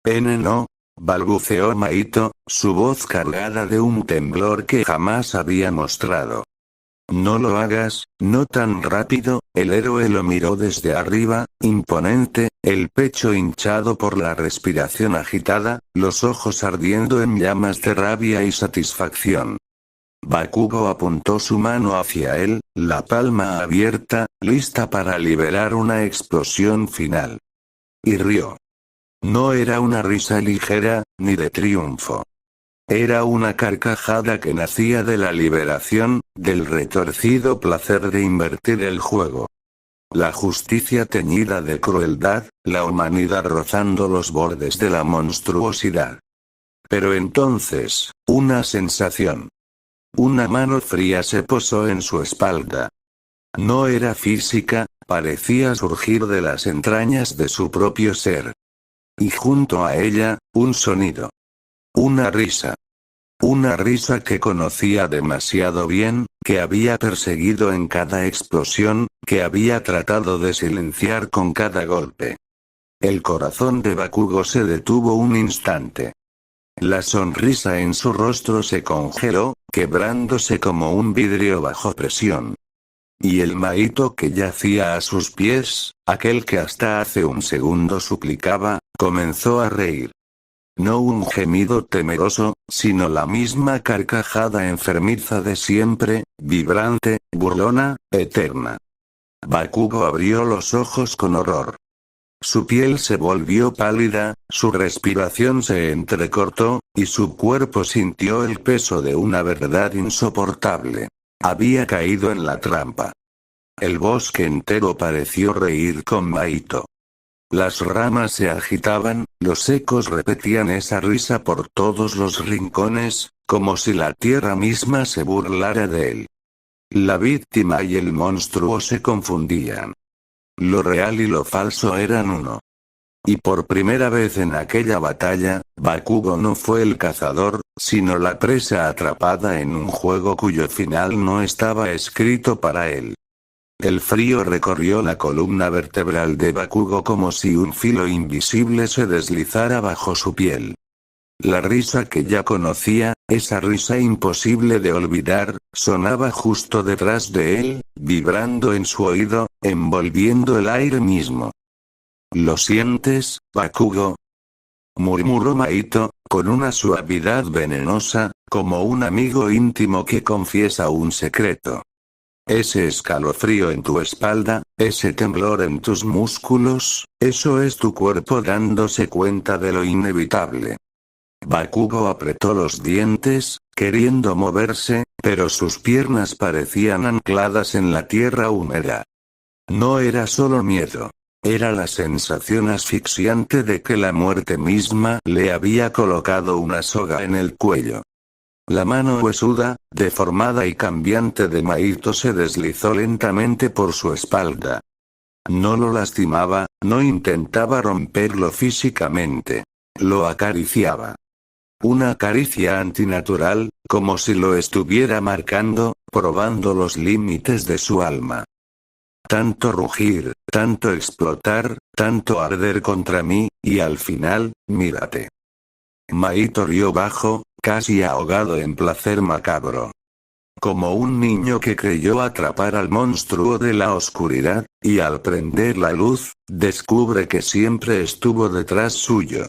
No, balbuceó Maito, su voz cargada de un temblor que jamás había mostrado. No lo hagas, no tan rápido. El héroe lo miró desde arriba, imponente, el pecho hinchado por la respiración agitada, los ojos ardiendo en llamas de rabia y satisfacción. Bakugo apuntó su mano hacia él, la palma abierta, lista para liberar una explosión final. Y rió. No era una risa ligera, ni de triunfo. Era una carcajada que nacía de la liberación, del retorcido placer de invertir el juego. La justicia teñida de crueldad, la humanidad rozando los bordes de la monstruosidad. Pero entonces, una sensación. Una mano fría se posó en su espalda. No era física, parecía surgir de las entrañas de su propio ser. Y junto a ella, un sonido. Una risa. Una risa que conocía demasiado bien, que había perseguido en cada explosión, que había tratado de silenciar con cada golpe. El corazón de Bakugo se detuvo un instante. La sonrisa en su rostro se congeló, quebrándose como un vidrio bajo presión. Y el Maito que yacía a sus pies, aquel que hasta hace un segundo suplicaba, comenzó a reír. No un gemido temeroso, sino la misma carcajada enfermiza de siempre, vibrante, burlona, eterna. Bakugo abrió los ojos con horror. Su piel se volvió pálida, su respiración se entrecortó, y su cuerpo sintió el peso de una verdad insoportable. Había caído en la trampa. El bosque entero pareció reír con Maito. Las ramas se agitaban, los ecos repetían esa risa por todos los rincones, como si la tierra misma se burlara de él. La víctima y el monstruo se confundían. Lo real y lo falso eran uno. Y por primera vez en aquella batalla, Bakugo no fue el cazador, sino la presa atrapada en un juego cuyo final no estaba escrito para él. El frío recorrió la columna vertebral de Bakugo como si un filo invisible se deslizara bajo su piel. La risa que ya conocía, esa risa imposible de olvidar, sonaba justo detrás de él, vibrando en su oído, envolviendo el aire mismo. ¿Lo sientes, Bakugo? Murmuró Maito, con una suavidad venenosa, como un amigo íntimo que confiesa un secreto. Ese escalofrío en tu espalda, ese temblor en tus músculos, eso es tu cuerpo dándose cuenta de lo inevitable. Bakugo apretó los dientes, queriendo moverse, pero sus piernas parecían ancladas en la tierra húmeda. No era solo miedo. Era la sensación asfixiante de que la muerte misma le había colocado una soga en el cuello. La mano huesuda, deformada y cambiante de Mahito se deslizó lentamente por su espalda. No lo lastimaba, no intentaba romperlo físicamente. Lo acariciaba. Una caricia antinatural, como si lo estuviera marcando, probando los límites de su alma. Tanto rugir, tanto explotar, tanto arder contra mí, y al final, mírate. Mahito rió bajo, casi ahogado en placer macabro. Como un niño que creyó atrapar al monstruo de la oscuridad, y al prender la luz, descubre que siempre estuvo detrás suyo.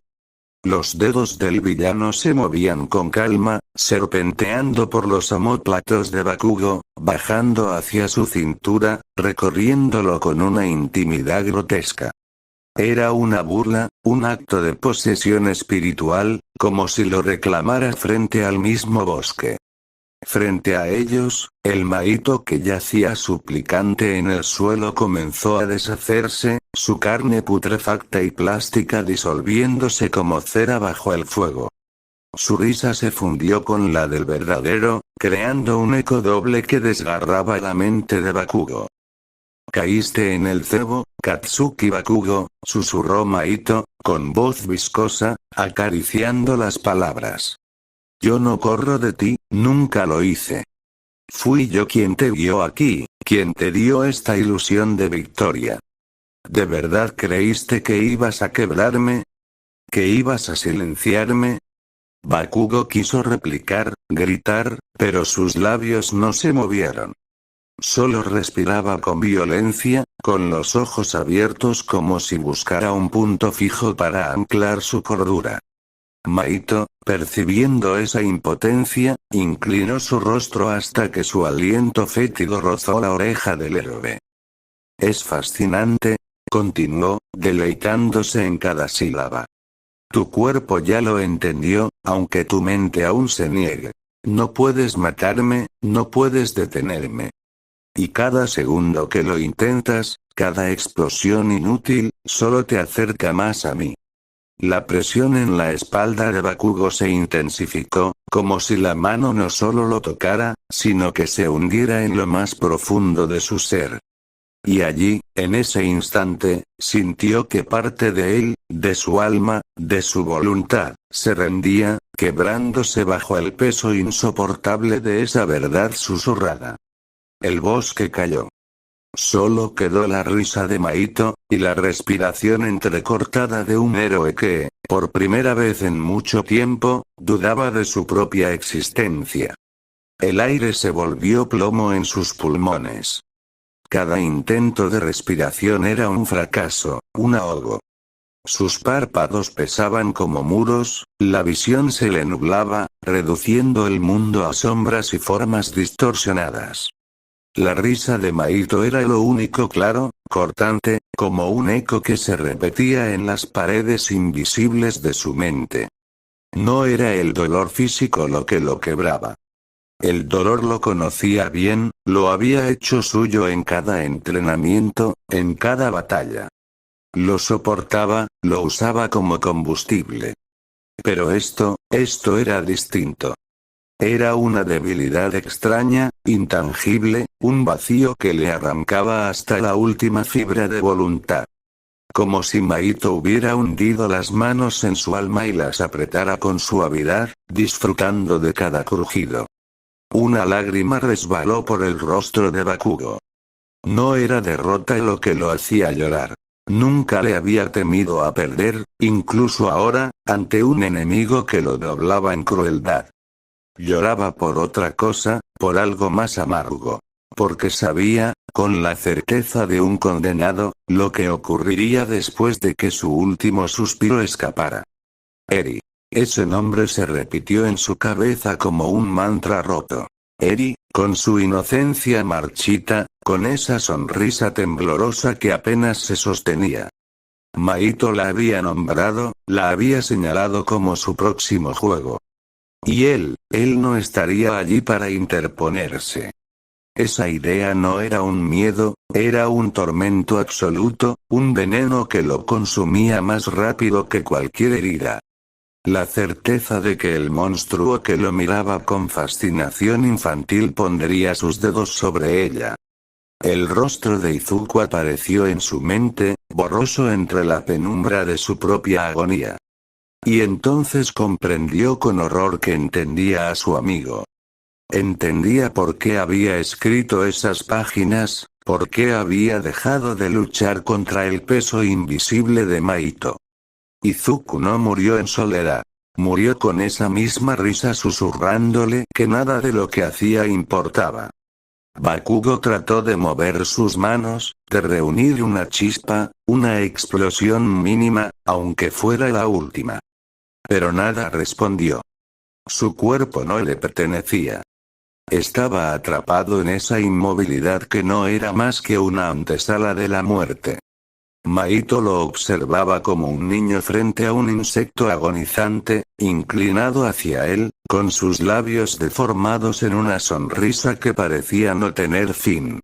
Los dedos del villano se movían con calma, serpenteando por los omóplatos de Bakugo, bajando hacia su cintura, recorriéndolo con una intimidad grotesca. Era una burla, un acto de posesión espiritual, como si lo reclamara frente al mismo bosque. Frente a ellos, el Mahito que yacía suplicante en el suelo comenzó a deshacerse, su carne putrefacta y plástica disolviéndose como cera bajo el fuego. Su risa se fundió con la del verdadero, creando un eco doble que desgarraba la mente de Bakugo. «Caíste en el cebo, Katsuki Bakugo», susurró Mahito, con voz viscosa, acariciando las palabras. «Yo no corro de ti, nunca lo hice. Fui yo quien te guió aquí, quien te dio esta ilusión de victoria. ¿De verdad creíste que ibas a quebrarme? ¿Que ibas a silenciarme?» Bakugo quiso replicar, gritar, pero sus labios no se movieron. Solo respiraba con violencia, con los ojos abiertos como si buscara un punto fijo para anclar su cordura. Mahito, percibiendo esa impotencia, inclinó su rostro hasta que su aliento fétido rozó la oreja del héroe. «Es fascinante», continuó, deleitándose en cada sílaba. «Tu cuerpo ya lo entendió, aunque tu mente aún se niegue. No puedes matarme, no puedes detenerme. Y cada segundo que lo intentas, cada explosión inútil, solo te acerca más a mí». La presión en la espalda de Bakugo se intensificó, como si la mano no solo lo tocara, sino que se hundiera en lo más profundo de su ser. Y allí, en ese instante, sintió que parte de él, de su alma, de su voluntad, se rendía, quebrándose bajo el peso insoportable de esa verdad susurrada. El bosque cayó. Solo quedó la risa de Mahito, y la respiración entrecortada de un héroe que, por primera vez en mucho tiempo, dudaba de su propia existencia. El aire se volvió plomo en sus pulmones. Cada intento de respiración era un fracaso, un ahogo. Sus párpados pesaban como muros, la visión se le nublaba, reduciendo el mundo a sombras y formas distorsionadas. La risa de Mahito era lo único claro, cortante, como un eco que se repetía en las paredes invisibles de su mente. No era el dolor físico lo que lo quebraba. El dolor lo conocía bien, lo había hecho suyo en cada entrenamiento, en cada batalla. Lo soportaba, lo usaba como combustible. Pero esto era distinto. Era una debilidad extraña, intangible, un vacío que le arrancaba hasta la última fibra de voluntad. Como si Mahito hubiera hundido las manos en su alma y las apretara con suavidad, disfrutando de cada crujido. Una lágrima resbaló por el rostro de Bakugo. No era derrota lo que lo hacía llorar. Nunca le había temido a perder, incluso ahora, ante un enemigo que lo doblaba en crueldad. Lloraba por otra cosa, por algo más amargo. Porque sabía, con la certeza de un condenado, lo que ocurriría después de que su último suspiro escapara. Eri. Ese nombre se repitió en su cabeza como un mantra roto. Eri, con su inocencia marchita, con esa sonrisa temblorosa que apenas se sostenía. Maito la había nombrado, la había señalado como su próximo juego. Y él no estaría allí para interponerse. Esa idea no era un miedo, era un tormento absoluto, un veneno que lo consumía más rápido que cualquier herida. La certeza de que el monstruo que lo miraba con fascinación infantil pondría sus dedos sobre ella. El rostro de Izuku apareció en su mente, borroso entre la penumbra de su propia agonía. Y entonces comprendió con horror que entendía a su amigo. Entendía por qué había escrito esas páginas, por qué había dejado de luchar contra el peso invisible de Maito. Izuku no murió en soledad. Murió con esa misma risa susurrándole que nada de lo que hacía importaba. Bakugo trató de mover sus manos, de reunir una chispa, una explosión mínima, aunque fuera la última. Pero nada respondió. Su cuerpo no le pertenecía. Estaba atrapado en esa inmovilidad que no era más que una antesala de la muerte. Maito lo observaba como un niño frente a un insecto agonizante, inclinado hacia él, con sus labios deformados en una sonrisa que parecía no tener fin.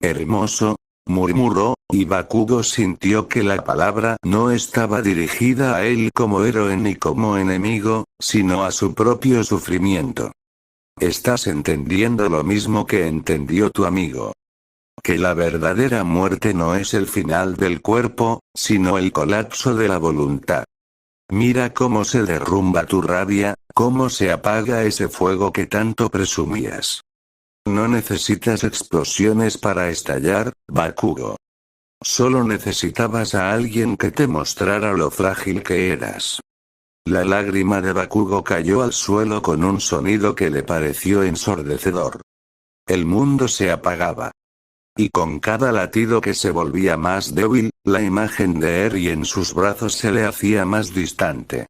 «Hermoso», murmuró, y Bakugo sintió que la palabra no estaba dirigida a él como héroe ni como enemigo, sino a su propio sufrimiento. «Estás entendiendo lo mismo que entendió tu amigo. Que la verdadera muerte no es el final del cuerpo, sino el colapso de la voluntad. Mira cómo se derrumba tu rabia, cómo se apaga ese fuego que tanto presumías. No necesitas explosiones para estallar, Bakugo. Solo necesitabas a alguien que te mostrara lo frágil que eras». La lágrima de Bakugo cayó al suelo con un sonido que le pareció ensordecedor. El mundo se apagaba. Y con cada latido que se volvía más débil, la imagen de Eri en sus brazos se le hacía más distante.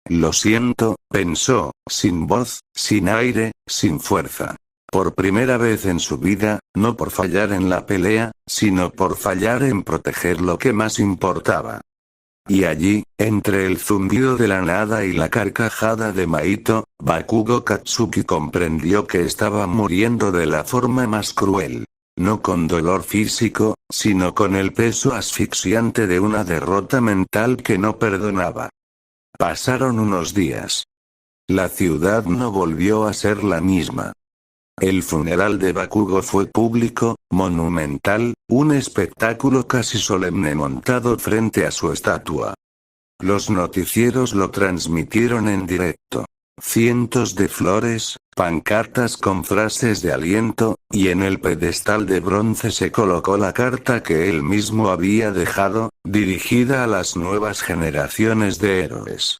«Lo siento», pensó, sin voz, sin aire, sin fuerza. Por primera vez en su vida, no por fallar en la pelea, sino por fallar en proteger lo que más importaba. Y allí, entre el zumbido de la nada y la carcajada de Maito, Bakugo Katsuki comprendió que estaba muriendo de la forma más cruel. No con dolor físico, sino con el peso asfixiante de una derrota mental que no perdonaba. Pasaron unos días. La ciudad no volvió a ser la misma. El funeral de Bakugo fue público, monumental, un espectáculo casi solemne montado frente a su estatua. Los noticieros lo transmitieron en directo. Cientos de flores, pancartas con frases de aliento, y en el pedestal de bronce se colocó la carta que él mismo había dejado, dirigida a las nuevas generaciones de héroes.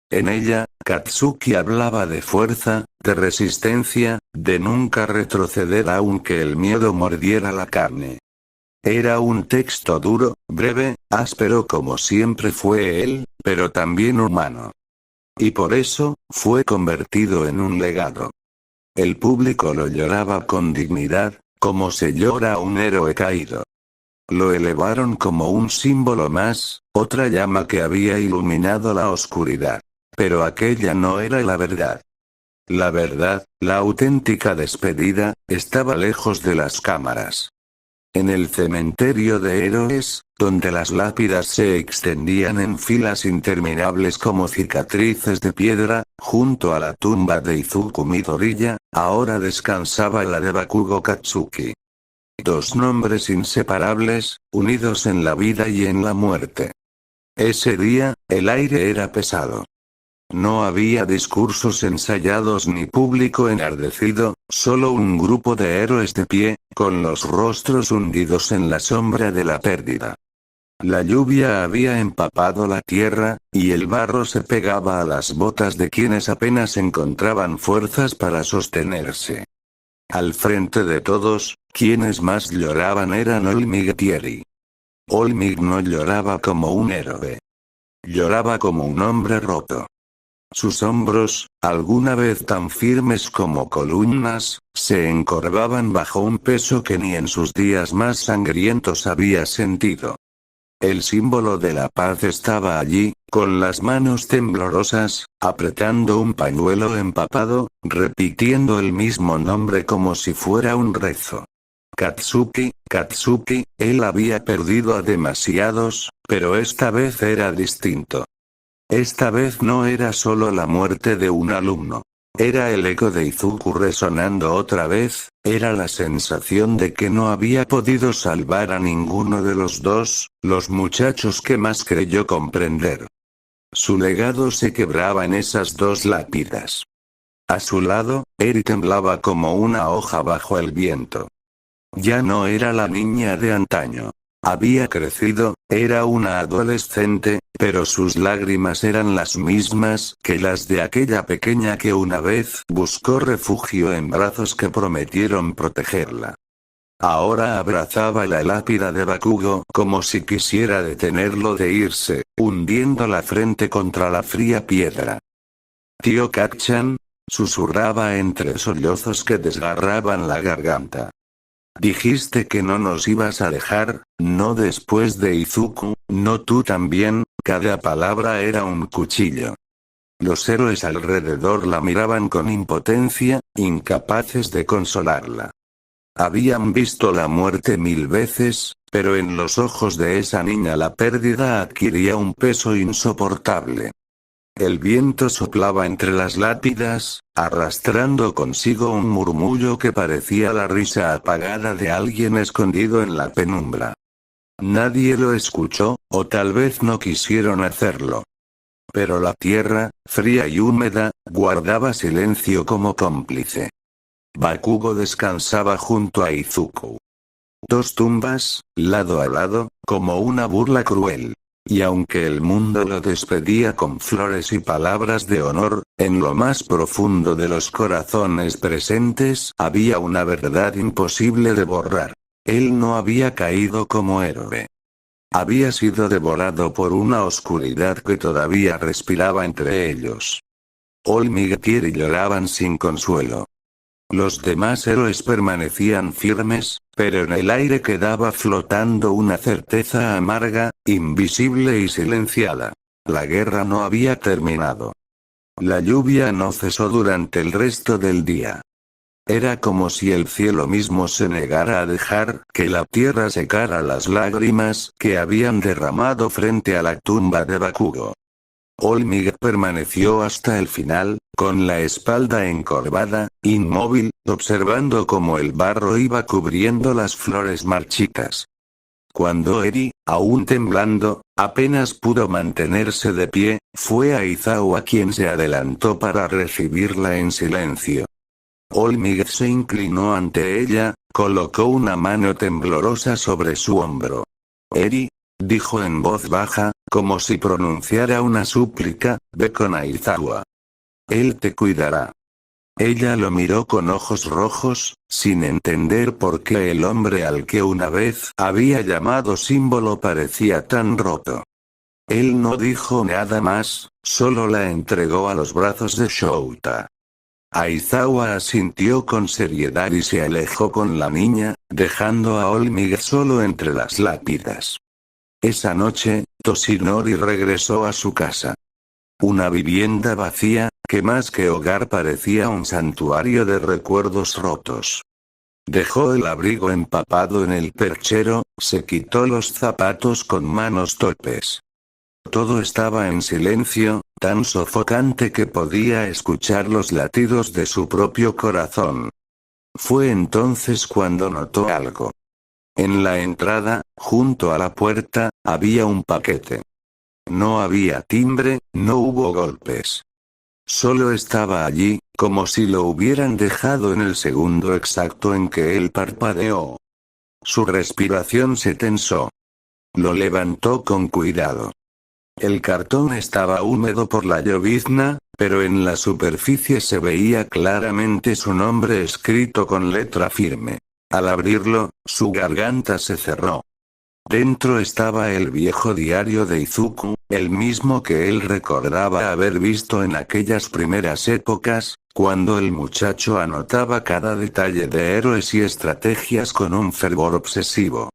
En ella, Katsuki hablaba de fuerza, de resistencia, de nunca retroceder aunque el miedo mordiera la carne. Era un texto duro, breve, áspero como siempre fue él, pero también humano. Y por eso, fue convertido en un legado. El público lo lloraba con dignidad, como se llora a un héroe caído. Lo elevaron como un símbolo más, otra llama que había iluminado la oscuridad. Pero aquella no era la verdad. La verdad, la auténtica despedida, estaba lejos de las cámaras. En el cementerio de héroes, donde las lápidas se extendían en filas interminables como cicatrices de piedra, junto a la tumba de Izuku Midoriya, ahora descansaba la de Bakugo Katsuki. Dos nombres inseparables, unidos en la vida y en la muerte. Ese día, el aire era pesado. No había discursos ensayados ni público enardecido, solo un grupo de héroes de pie, con los rostros hundidos en la sombra de la pérdida. La lluvia había empapado la tierra, y el barro se pegaba a las botas de quienes apenas encontraban fuerzas para sostenerse. Al frente de todos, quienes más lloraban eran Olmig y Eri. Olmig no lloraba como un héroe. Lloraba como un hombre roto. Sus hombros, alguna vez tan firmes como columnas, se encorvaban bajo un peso que ni en sus días más sangrientos había sentido. El símbolo de la paz estaba allí, con las manos temblorosas, apretando un pañuelo empapado, repitiendo el mismo nombre como si fuera un rezo. Katsuki, Katsuki, él había perdido a demasiados, pero esta vez era distinto. Esta vez no era solo la muerte de un alumno. Era el eco de Izuku resonando otra vez, era la sensación de que no había podido salvar a ninguno de los dos, los muchachos que más creyó comprender. Su legado se quebraba en esas dos lápidas. A su lado, Eri temblaba como una hoja bajo el viento. Ya no era la niña de antaño. Había crecido, era una adolescente, pero sus lágrimas eran las mismas que las de aquella pequeña que una vez buscó refugio en brazos que prometieron protegerla. Ahora abrazaba la lápida de Bakugo como si quisiera detenerlo de irse, hundiendo la frente contra la fría piedra. Tío Kacchan, susurraba entre sollozos que desgarraban la garganta. Dijiste que no nos ibas a dejar, no después de Izuku, no tú también, cada palabra era un cuchillo. Los héroes alrededor la miraban con impotencia, incapaces de consolarla. Habían visto la muerte 1000 veces, pero en los ojos de esa niña la pérdida adquiría un peso insoportable. El viento soplaba entre las lápidas, arrastrando consigo un murmullo que parecía la risa apagada de alguien escondido en la penumbra. Nadie lo escuchó, o tal vez no quisieron hacerlo. Pero la tierra, fría y húmeda, guardaba silencio como cómplice. Bakugo descansaba junto a Izuku. Dos tumbas, lado a lado, como una burla cruel. Y aunque el mundo lo despedía con flores y palabras de honor, en lo más profundo de los corazones presentes había una verdad imposible de borrar. Él no había caído como héroe. Había sido devorado por una oscuridad que todavía respiraba entre ellos. Olmi y Kieri lloraban sin consuelo. Los demás héroes permanecían firmes, pero en el aire quedaba flotando una certeza amarga, invisible y silenciada. La guerra no había terminado. La lluvia no cesó durante el resto del día. Era como si el cielo mismo se negara a dejar que la tierra secara las lágrimas que habían derramado frente a la tumba de Bakugo. Olmi permaneció hasta el final, con la espalda encorvada, inmóvil, observando cómo el barro iba cubriendo las flores marchitas. Cuando Eri, aún temblando, apenas pudo mantenerse de pie, fue Aizawa quien se adelantó para recibirla en silencio. Olmi se inclinó ante ella, colocó una mano temblorosa sobre su hombro. Eri, dijo en voz baja, como si pronunciara una súplica, ve con Aizawa. Él te cuidará. Ella lo miró con ojos rojos, sin entender por qué el hombre al que una vez había llamado símbolo parecía tan roto. Él no dijo nada más, solo la entregó a los brazos de Shouta. Aizawa asintió con seriedad y se alejó con la niña, dejando a Olmi solo entre las lápidas. Esa noche, Toshinori regresó a su casa. Una vivienda vacía, que más que hogar parecía un santuario de recuerdos rotos. Dejó el abrigo empapado en el perchero, se quitó los zapatos con manos torpes. Todo estaba en silencio, tan sofocante que podía escuchar los latidos de su propio corazón. Fue entonces cuando notó algo. En la entrada, junto a la puerta, había un paquete. No había timbre, no hubo golpes. Solo estaba allí, como si lo hubieran dejado en el segundo exacto en que él parpadeó. Su respiración se tensó. Lo levantó con cuidado. El cartón estaba húmedo por la llovizna, pero en la superficie se veía claramente su nombre escrito con letra firme. Al abrirlo, su garganta se cerró. Dentro estaba el viejo diario de Izuku, el mismo que él recordaba haber visto en aquellas primeras épocas, cuando el muchacho anotaba cada detalle de héroes y estrategias con un fervor obsesivo.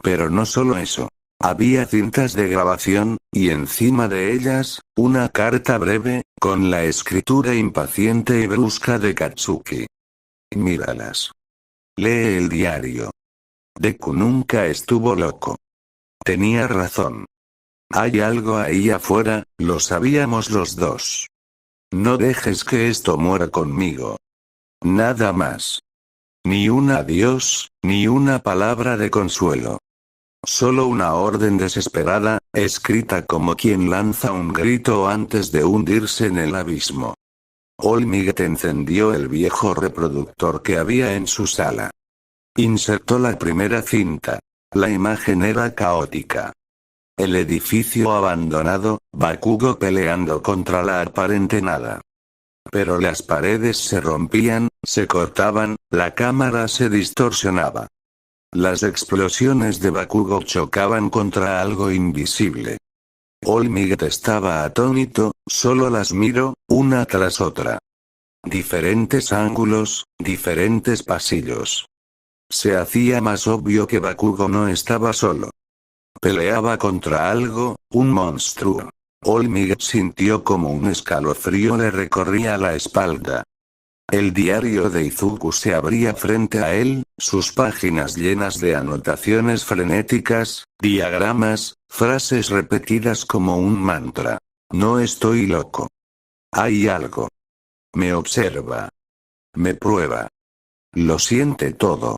Pero no solo eso. Había cintas de grabación, y encima de ellas, una carta breve, con la escritura impaciente y brusca de Katsuki. Míralas. Lee el diario. Deku nunca estuvo loco. Tenía razón. Hay algo ahí afuera, lo sabíamos los dos. No dejes que esto muera conmigo. Nada más. Ni un adiós, ni una palabra de consuelo. Solo una orden desesperada, escrita como quien lanza un grito antes de hundirse en el abismo. Olmiguet encendió el viejo reproductor que había en su sala. Insertó la primera cinta. La imagen era caótica. El edificio abandonado, Bakugo peleando contra la aparente nada. Pero las paredes se rompían, se cortaban, la cámara se distorsionaba. Las explosiones de Bakugo chocaban contra algo invisible. Olmiguet estaba atónito, solo las miró, una tras otra. Diferentes ángulos, diferentes pasillos. Se hacía más obvio que Bakugo no estaba solo. Peleaba contra algo, un monstruo. Olmiguet sintió como un escalofrío le recorría la espalda. El diario de Izuku se abría frente a él, sus páginas llenas de anotaciones frenéticas, diagramas, frases repetidas como un mantra. No estoy loco. Hay algo. Me observa. Me prueba. Lo siente todo.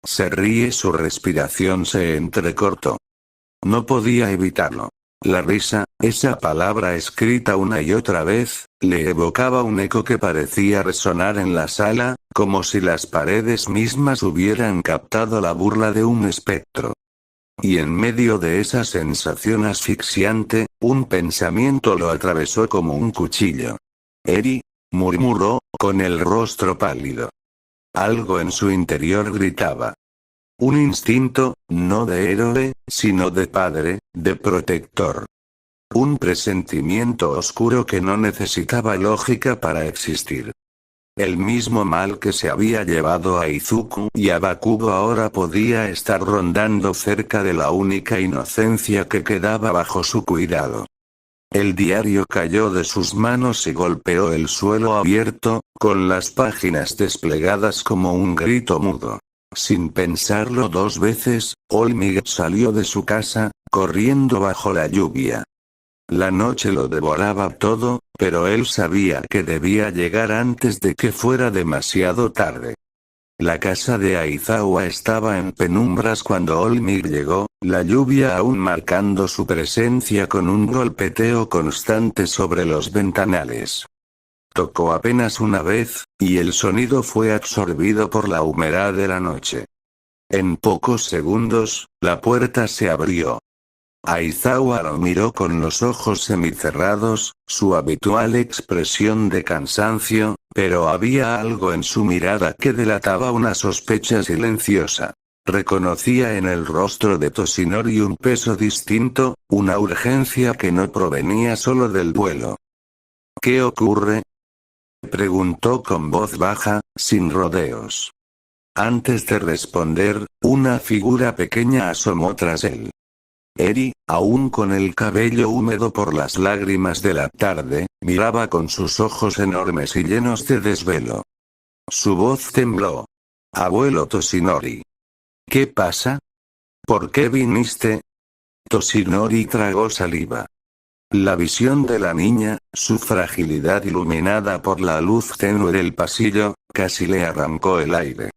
Se ríe, su respiración se entrecortó. No podía evitarlo. La risa, esa palabra escrita una y otra vez, le evocaba un eco que parecía resonar en la sala, como si las paredes mismas hubieran captado la burla de un espectro. Y en medio de esa sensación asfixiante, un pensamiento lo atravesó como un cuchillo. «Eri», murmuró, con el rostro pálido. Algo en su interior gritaba. Un instinto, no de héroe, sino de padre, de protector. Un presentimiento oscuro que no necesitaba lógica para existir. El mismo mal que se había llevado a Izuku y a Bakugo ahora podía estar rondando cerca de la única inocencia que quedaba bajo su cuidado. El diario cayó de sus manos y golpeó el suelo abierto, con las páginas desplegadas como un grito mudo. Sin pensarlo dos veces, Olmiguet salió de su casa, corriendo bajo la lluvia. La noche lo devoraba todo, pero él sabía que debía llegar antes de que fuera demasiado tarde. La casa de Aizawa estaba en penumbras cuando Olmiguet llegó, la lluvia aún marcando su presencia con un golpeteo constante sobre los ventanales. Tocó apenas una vez, y el sonido fue absorbido por la humedad de la noche. En pocos segundos, la puerta se abrió. Aizawa lo miró con los ojos semicerrados, su habitual expresión de cansancio, pero había algo en su mirada que delataba una sospecha silenciosa. Reconocía en el rostro de Toshinori un peso distinto, una urgencia que no provenía solo del vuelo. ¿Qué ocurre?, preguntó con voz baja, sin rodeos. Antes de responder, una figura pequeña asomó tras él. Eri, aún con el cabello húmedo por las lágrimas de la tarde, miraba con sus ojos enormes y llenos de desvelo. Su voz tembló. «Abuelo Toshinori. ¿Qué pasa? ¿Por qué viniste?» Toshinori tragó saliva. La visión de la niña, su fragilidad iluminada por la luz tenue del pasillo, casi le arrancó el aire.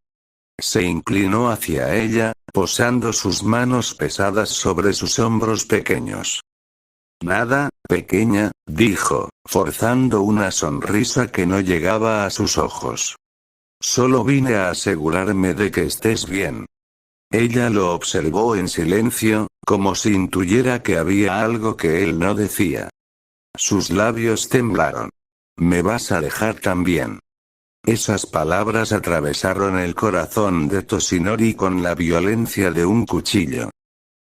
Se inclinó hacia ella, posando sus manos pesadas sobre sus hombros pequeños. «Nada, pequeña», dijo, forzando una sonrisa que no llegaba a sus ojos. «Solo vine a asegurarme de que estés bien». Ella lo observó en silencio, como si intuyera que había algo que él no decía. Sus labios temblaron. «¿Me vas a dejar también?». Esas palabras atravesaron el corazón de Toshinori con la violencia de un cuchillo.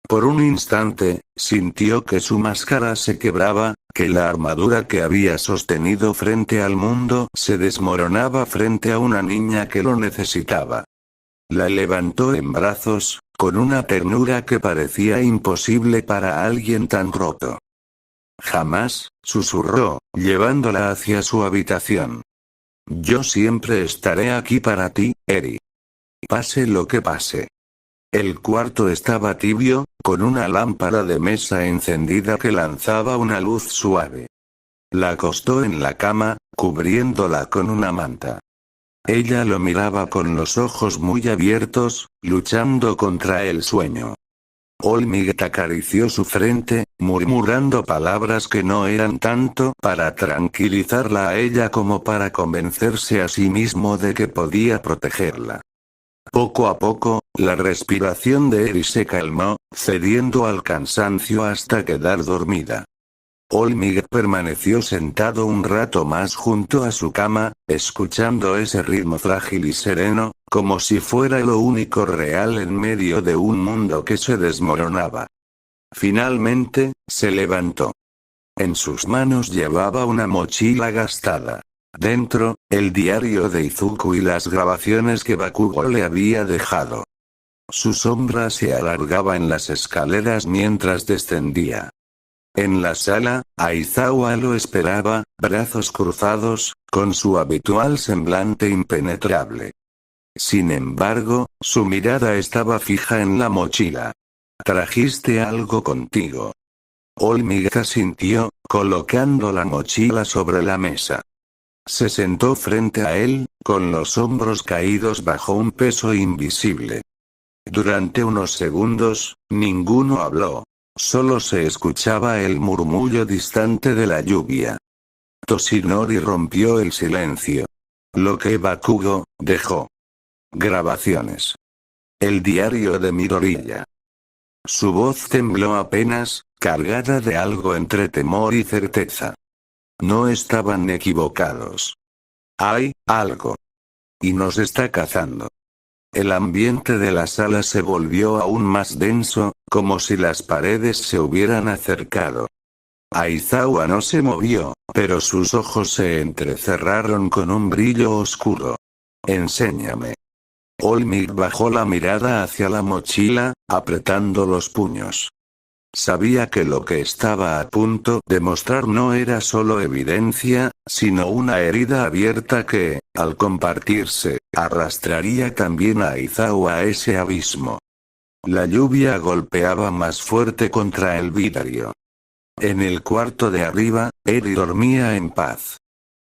Por un instante, sintió que su máscara se quebraba, que la armadura que había sostenido frente al mundo se desmoronaba frente a una niña que lo necesitaba. La levantó en brazos, con una ternura que parecía imposible para alguien tan roto. Jamás, susurró, llevándola hacia su habitación. Yo siempre estaré aquí para ti, Eri. Pase lo que pase. El cuarto estaba tibio, con una lámpara de mesa encendida que lanzaba una luz suave. La acostó en la cama, cubriéndola con una manta. Ella lo miraba con los ojos muy abiertos, luchando contra el sueño. Olmiguet acarició su frente, murmurando palabras que no eran tanto para tranquilizarla a ella como para convencerse a sí mismo de que podía protegerla. Poco a poco, la respiración de Eri se calmó, cediendo al cansancio hasta quedar dormida. Olmiguet permaneció sentado un rato más junto a su cama, escuchando ese ritmo frágil y sereno, como si fuera lo único real en medio de un mundo que se desmoronaba. Finalmente, se levantó. En sus manos llevaba una mochila gastada. Dentro, el diario de Izuku y las grabaciones que Bakugo le había dejado. Su sombra se alargaba en las escaleras mientras descendía. En la sala, Aizawa lo esperaba, brazos cruzados, con su habitual semblante impenetrable. Sin embargo, su mirada estaba fija en la mochila. ¿Trajiste algo contigo? Olmiguet asintió, colocando la mochila sobre la mesa. Se sentó frente a él, con los hombros caídos bajo un peso invisible. Durante unos segundos, ninguno habló. Solo se escuchaba el murmullo distante de la lluvia. Toshinori rompió el silencio. Lo que Bakugo dejó. Grabaciones. El diario de Midoriya. Su voz tembló apenas, cargada de algo entre temor y certeza. No estaban equivocados. Hay algo. Y nos está cazando. El ambiente de la sala se volvió aún más denso, como si las paredes se hubieran acercado. Aizawa no se movió, pero sus ojos se entrecerraron con un brillo oscuro. Enséñame. Olmiguet bajó la mirada hacia la mochila, apretando los puños. Sabía que lo que estaba a punto de mostrar no era solo evidencia, sino una herida abierta que, al compartirse, arrastraría también a Aizawa a ese abismo. La lluvia golpeaba más fuerte contra el vidrio. En el cuarto de arriba, Eri dormía en paz.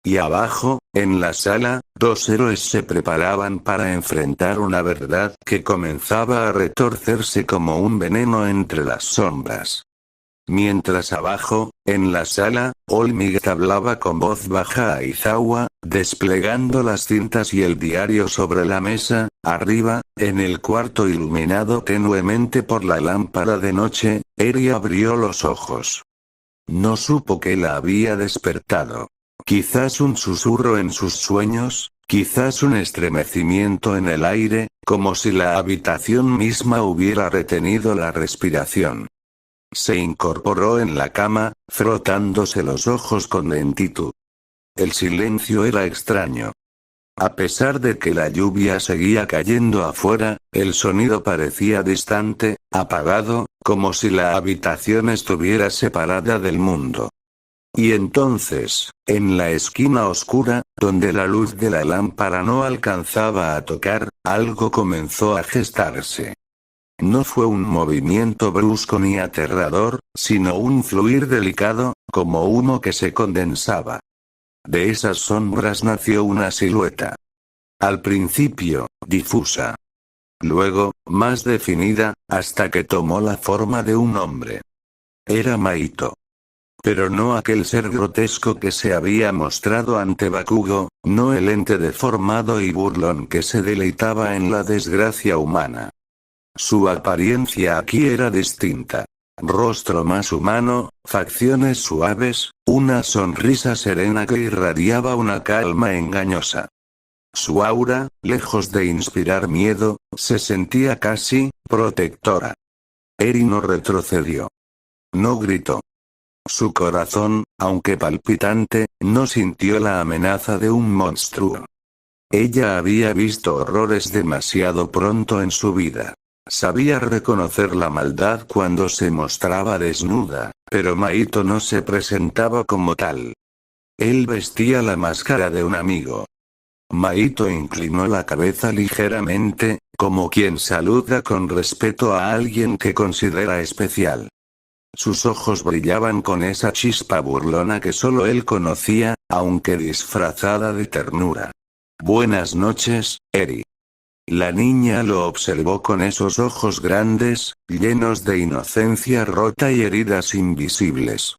Y abajo, en la sala, dos héroes se preparaban para enfrentar una verdad que comenzaba a retorcerse como un veneno entre las sombras. Mientras abajo, en la sala, Olmiguet hablaba con voz baja a Aizawa, desplegando las cintas y el diario sobre la mesa. Arriba, en el cuarto iluminado tenuemente por la lámpara de noche, Eri abrió los ojos. No supo qué la había despertado. Quizás un susurro en sus sueños, quizás un estremecimiento en el aire, como si la habitación misma hubiera retenido la respiración. Se incorporó en la cama, frotándose los ojos con lentitud. El silencio era extraño. A pesar de que la lluvia seguía cayendo afuera, el sonido parecía distante, apagado, como si la habitación estuviera separada del mundo. Y entonces, en la esquina oscura, donde la luz de la lámpara no alcanzaba a tocar, algo comenzó a gestarse. No fue un movimiento brusco ni aterrador, sino un fluir delicado, como humo que se condensaba. De esas sombras nació una silueta. Al principio, difusa. Luego, más definida, hasta que tomó la forma de un hombre. Era Maito. Pero no aquel ser grotesco que se había mostrado ante Bakugo, no el ente deformado y burlón que se deleitaba en la desgracia humana. Su apariencia aquí era distinta. Rostro más humano, facciones suaves, una sonrisa serena que irradiaba una calma engañosa. Su aura, lejos de inspirar miedo, se sentía casi protectora. Eri no retrocedió. No gritó. Su corazón, aunque palpitante, no sintió la amenaza de un monstruo. Ella había visto horrores demasiado pronto en su vida. Sabía reconocer la maldad cuando se mostraba desnuda, pero Maito no se presentaba como tal. Él vestía la máscara de un amigo. Maito inclinó la cabeza ligeramente, como quien saluda con respeto a alguien que considera especial. Sus ojos brillaban con esa chispa burlona que solo él conocía, aunque disfrazada de ternura. Buenas noches, Eri. La niña lo observó con esos ojos grandes, llenos de inocencia rota y heridas invisibles.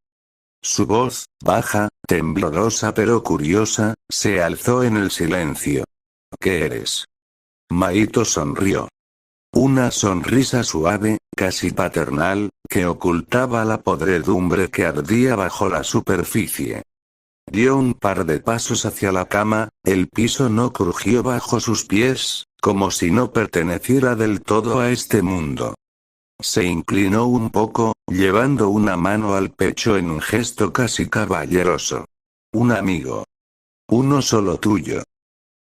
Su voz, baja, temblorosa pero curiosa, se alzó en el silencio. ¿Qué eres? Maito sonrió. Una sonrisa suave, casi paternal, que ocultaba la podredumbre que ardía bajo la superficie. Dio un par de pasos hacia la cama, el piso no crujió bajo sus pies, como si no perteneciera del todo a este mundo. Se inclinó un poco, llevando una mano al pecho en un gesto casi caballeroso. Un amigo. Uno solo tuyo.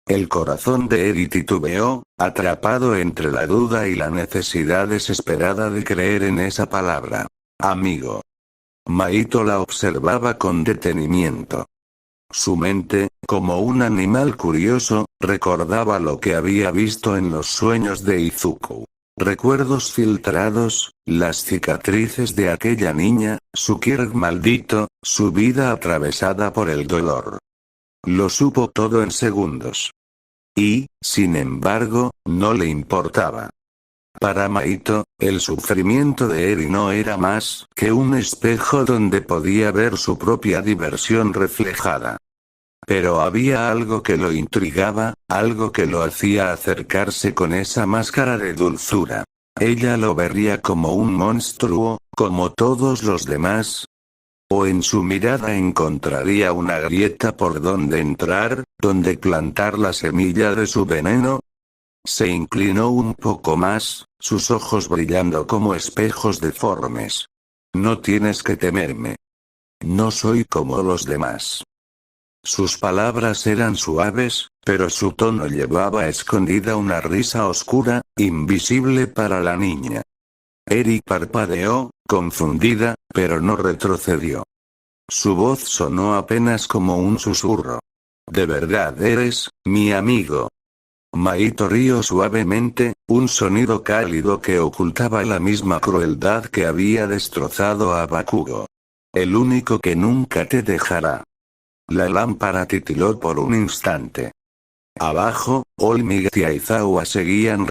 El corazón de Eri titubeó, atrapado entre la duda y la necesidad desesperada de creer en esa palabra. Amigo. Maito la observaba con detenimiento. Su mente, como un animal curioso, recordaba lo que había visto en los sueños de Izuku. Recuerdos filtrados, las cicatrices de aquella niña, su Kirk maldito, su vida atravesada por el dolor. Lo supo todo en segundos. Y, sin embargo, no le importaba. Para Maito, el sufrimiento de Eri no era más que un espejo donde podía ver su propia diversión reflejada. Pero había algo que lo intrigaba, algo que lo hacía acercarse con esa máscara de dulzura. Ella lo vería como un monstruo, como todos los demás. O en su mirada encontraría una grieta por donde entrar, donde plantar la semilla de su veneno. Se inclinó un poco más, sus ojos brillando como espejos deformes. No tienes que temerme. No soy como los demás. Sus palabras eran suaves, pero su tono llevaba escondida una risa oscura, invisible para la niña. Eri parpadeó, confundida, pero no retrocedió. Su voz sonó apenas como un susurro. ¿De verdad eres, mi amigo? Maito rió suavemente, un sonido cálido que ocultaba la misma crueldad que había destrozado a Bakugo. El único que nunca te dejará. La lámpara titiló por un instante. Abajo, Olmig y Aizawa seguían.